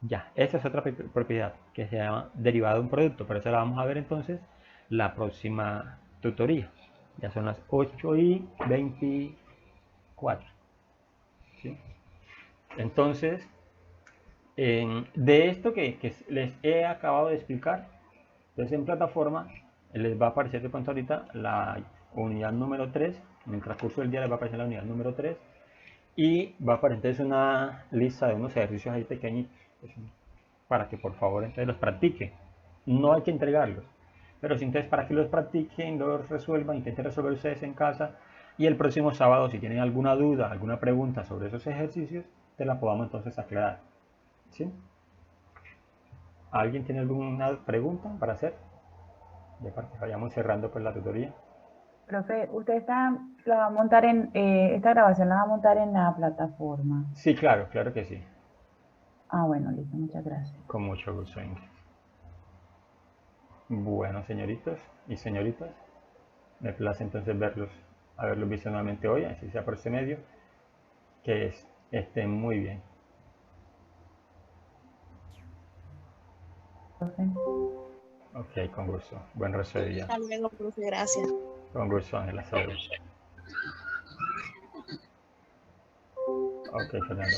Ya, esa es otra propiedad que se llama derivada de un producto, pero eso la vamos a ver entonces la próxima tutoría. Ya son las 8:24. ¿Sí? Entonces, de esto que les he acabado de explicar, entonces en plataforma les va a aparecer de pronto ahorita la unidad número 3, en el transcurso del día les va a aparecer la unidad número 3 y va a aparecer una lista de unos ejercicios ahí pequeñitos para que por favor entonces los practiquen. No hay que entregarlos, pero sí entonces para que los practiquen, los resuelvan, intenten resolver ustedes en casa y el próximo sábado si tienen alguna duda, alguna pregunta sobre esos ejercicios, te la podamos entonces aclarar. ¿Sí? ¿Alguien tiene alguna pregunta para hacer? Ya para que vayamos cerrando pues la tutoría. Profe, la va a montar esta grabación la va a montar en la plataforma. Sí, claro, claro que sí. Ah, bueno, listo, muchas gracias. Con mucho gusto, Ingrid. Bueno, señoritas y señoritas, me place entonces haberlos visto nuevamente hoy, así sea por este medio, estén muy bien. Profe. Ok, con gusto. Buen resto de día. Hasta luego, profe, gracias. Con gusto, Ángela. Hasta luego. Ok, Fernando.